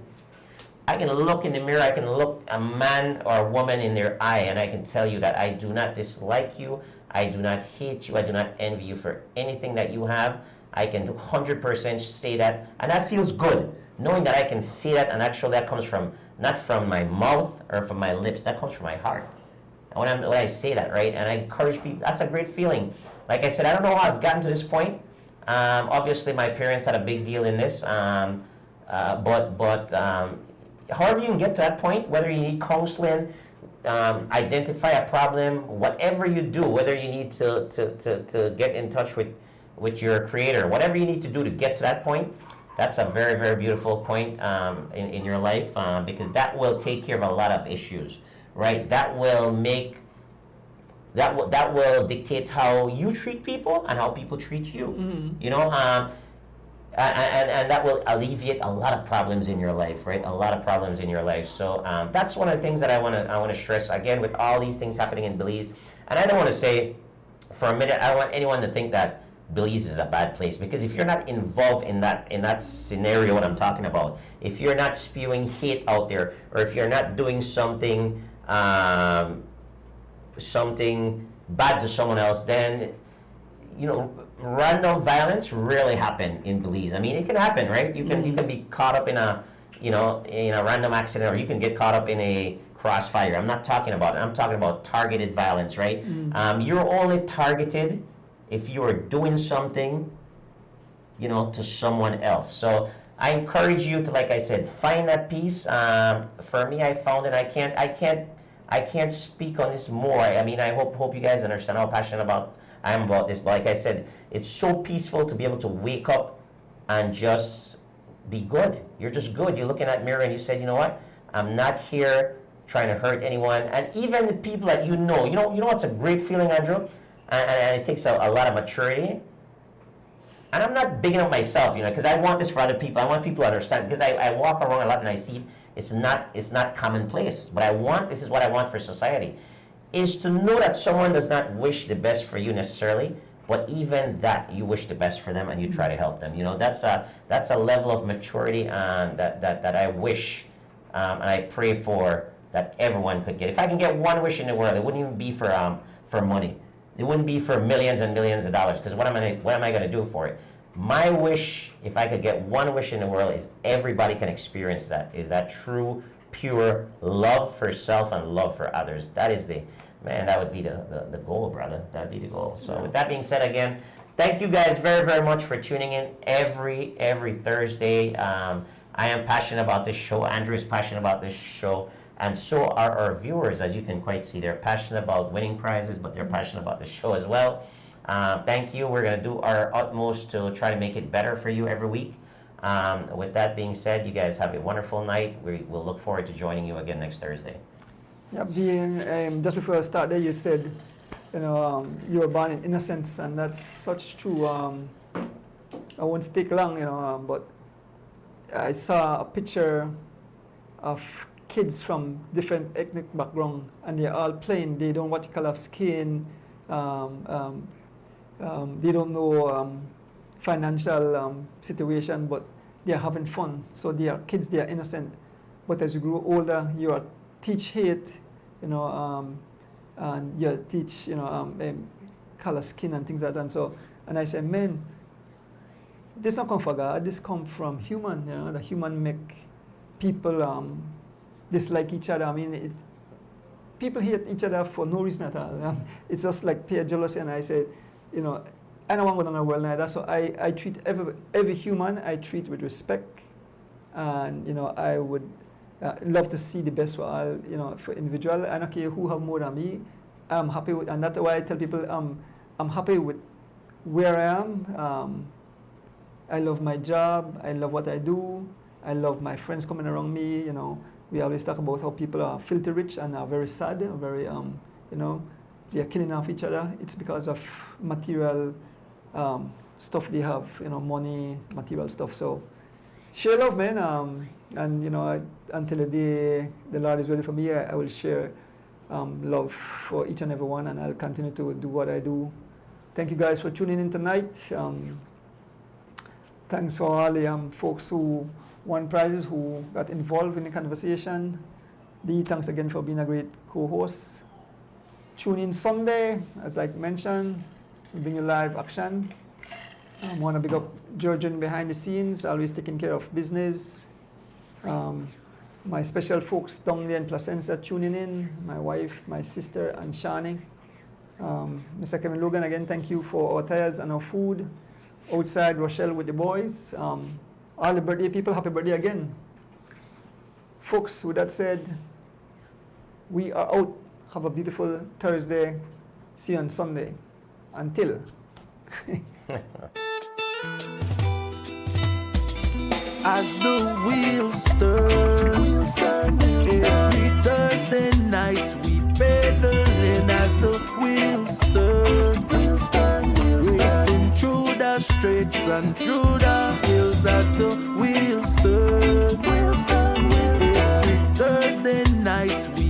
look in the mirror, I can look a man or a woman in their eye, and I can tell you that I do not dislike you, I do not hate you, I do not envy you for anything that you have. I can 100% say that, and that feels good, knowing that I can say that, and actually that comes from, not from my mouth or from my lips, that comes from my heart. When I say that, right, and I encourage people, that's a great feeling. Like I said, I don't know how I've gotten to this point. Obviously, my parents had a big deal in this, but however you can get to that point, whether you need counseling, identify a problem, whatever you do, whether you need to get in touch with your creator, whatever you need to do to get to that point, that's a very, very beautiful point in your life, because that will take care of a lot of issues, right? That will dictate how you treat people and how people treat you. Mm-hmm. And that will alleviate a lot of problems in your life, right? A lot of problems in your life. So that's one of the things that I want to stress again with all these things happening in Belize. And I don't want to say for a minute I don't want anyone to think that Belize is a bad place, because if you're not involved in that scenario, what I'm talking about, if you're not spewing hate out there, or if you're not doing something bad to someone else, then random violence rarely happen in Belize. I mean, it can happen, right? You can be caught up in a random accident, or you can get caught up in a crossfire. I'm not talking about it. I'm talking about targeted violence, right? You're only targeted if you are doing something, to someone else. So I encourage you to, like I said, find that peace. For me, I found it. I can't speak on this more. I mean, I hope you guys understand how passionate I am about this. But like I said, it's so peaceful to be able to wake up and just be good. You're just good. You look in that mirror and you said, you know what? I'm not here trying to hurt anyone. And even the people that you know what's a great feeling, Andrew? And it takes a lot of maturity. And I'm not bigging up myself, because I want this for other people. I want people to understand, because I walk around a lot and I see it's not commonplace. But this is what I want for society, is to know that someone does not wish the best for you necessarily, but even that you wish the best for them and you try to help them. That's a level of maturity that I wish and I pray for that everyone could get. If I can get one wish in the world, it wouldn't even be for money. It wouldn't be for millions and millions of dollars, because what am I going to do for it? My wish, if I could get one wish in the world, is everybody can experience that. Is that true, pure love for self and love for others. That would be the goal, brother. That'd be the goal. So with that being said, again, thank you guys very, very much for tuning in every Thursday. I am passionate about this show. Andrew is passionate about this show. And so are our viewers, as you can quite see. They're passionate about winning prizes, but they're passionate about the show as well. Thank you. We're going to do our utmost to try to make it better for you every week. With that being said, you guys have a wonderful night. We'll look forward to joining you again next Thursday. Yeah, just before I start there, you said, you were born in innocence, and that's such true. I won't stick long, but I saw a picture of kids from different ethnic background, and they're all playing. They don't know what color of skin. They don't know financial situation, but they're having fun. So they are kids. They are innocent. But as you grow older, you teach hate, and you teach, color skin and things like that. And I say, man, this not come from God. This come from human. The human make people dislike each other. I mean, people hate each other for no reason at all. It's just like pure jealousy. And I say, I don't want to go down the world neither. So I treat every human, I treat with respect. And, I would love to see the best for all, for individual. I don't care who have more than me. I'm happy with, and that's why I tell people I'm happy with where I am. I love my job. I love what I do. I love my friends coming around me. We always talk about how people are filthy rich and are very sad, very, they are killing off each other. It's because of material stuff they have, money, material stuff. So share love, man. And you know, until the day the Lord is ready for me, I will share love for each and every one, and I'll continue to do what I do. Thank you guys for tuning in tonight. Thanks for all the folks who won prizes, who got involved in the conversation. Dee, thanks again for being a great co-host. Tune in Sunday, as I mentioned, we bring you live action. I want to big up Georgian behind the scenes, always taking care of business. My special folks down there in Placentia tuning in, my wife, my sister, and Shani. Mr. Kevin Logan, again, thank you for our tires and our food. Outside, Rochelle with the boys. All the birthday people, happy birthday again. Folks, with that said, we are out. Have a beautiful Thursday. See you on Sunday. Until. As the wheels turn, every Thursday night we pedaling as the wheels turn, racing through the streets and through the hills as the wheels turn, every Thursday night we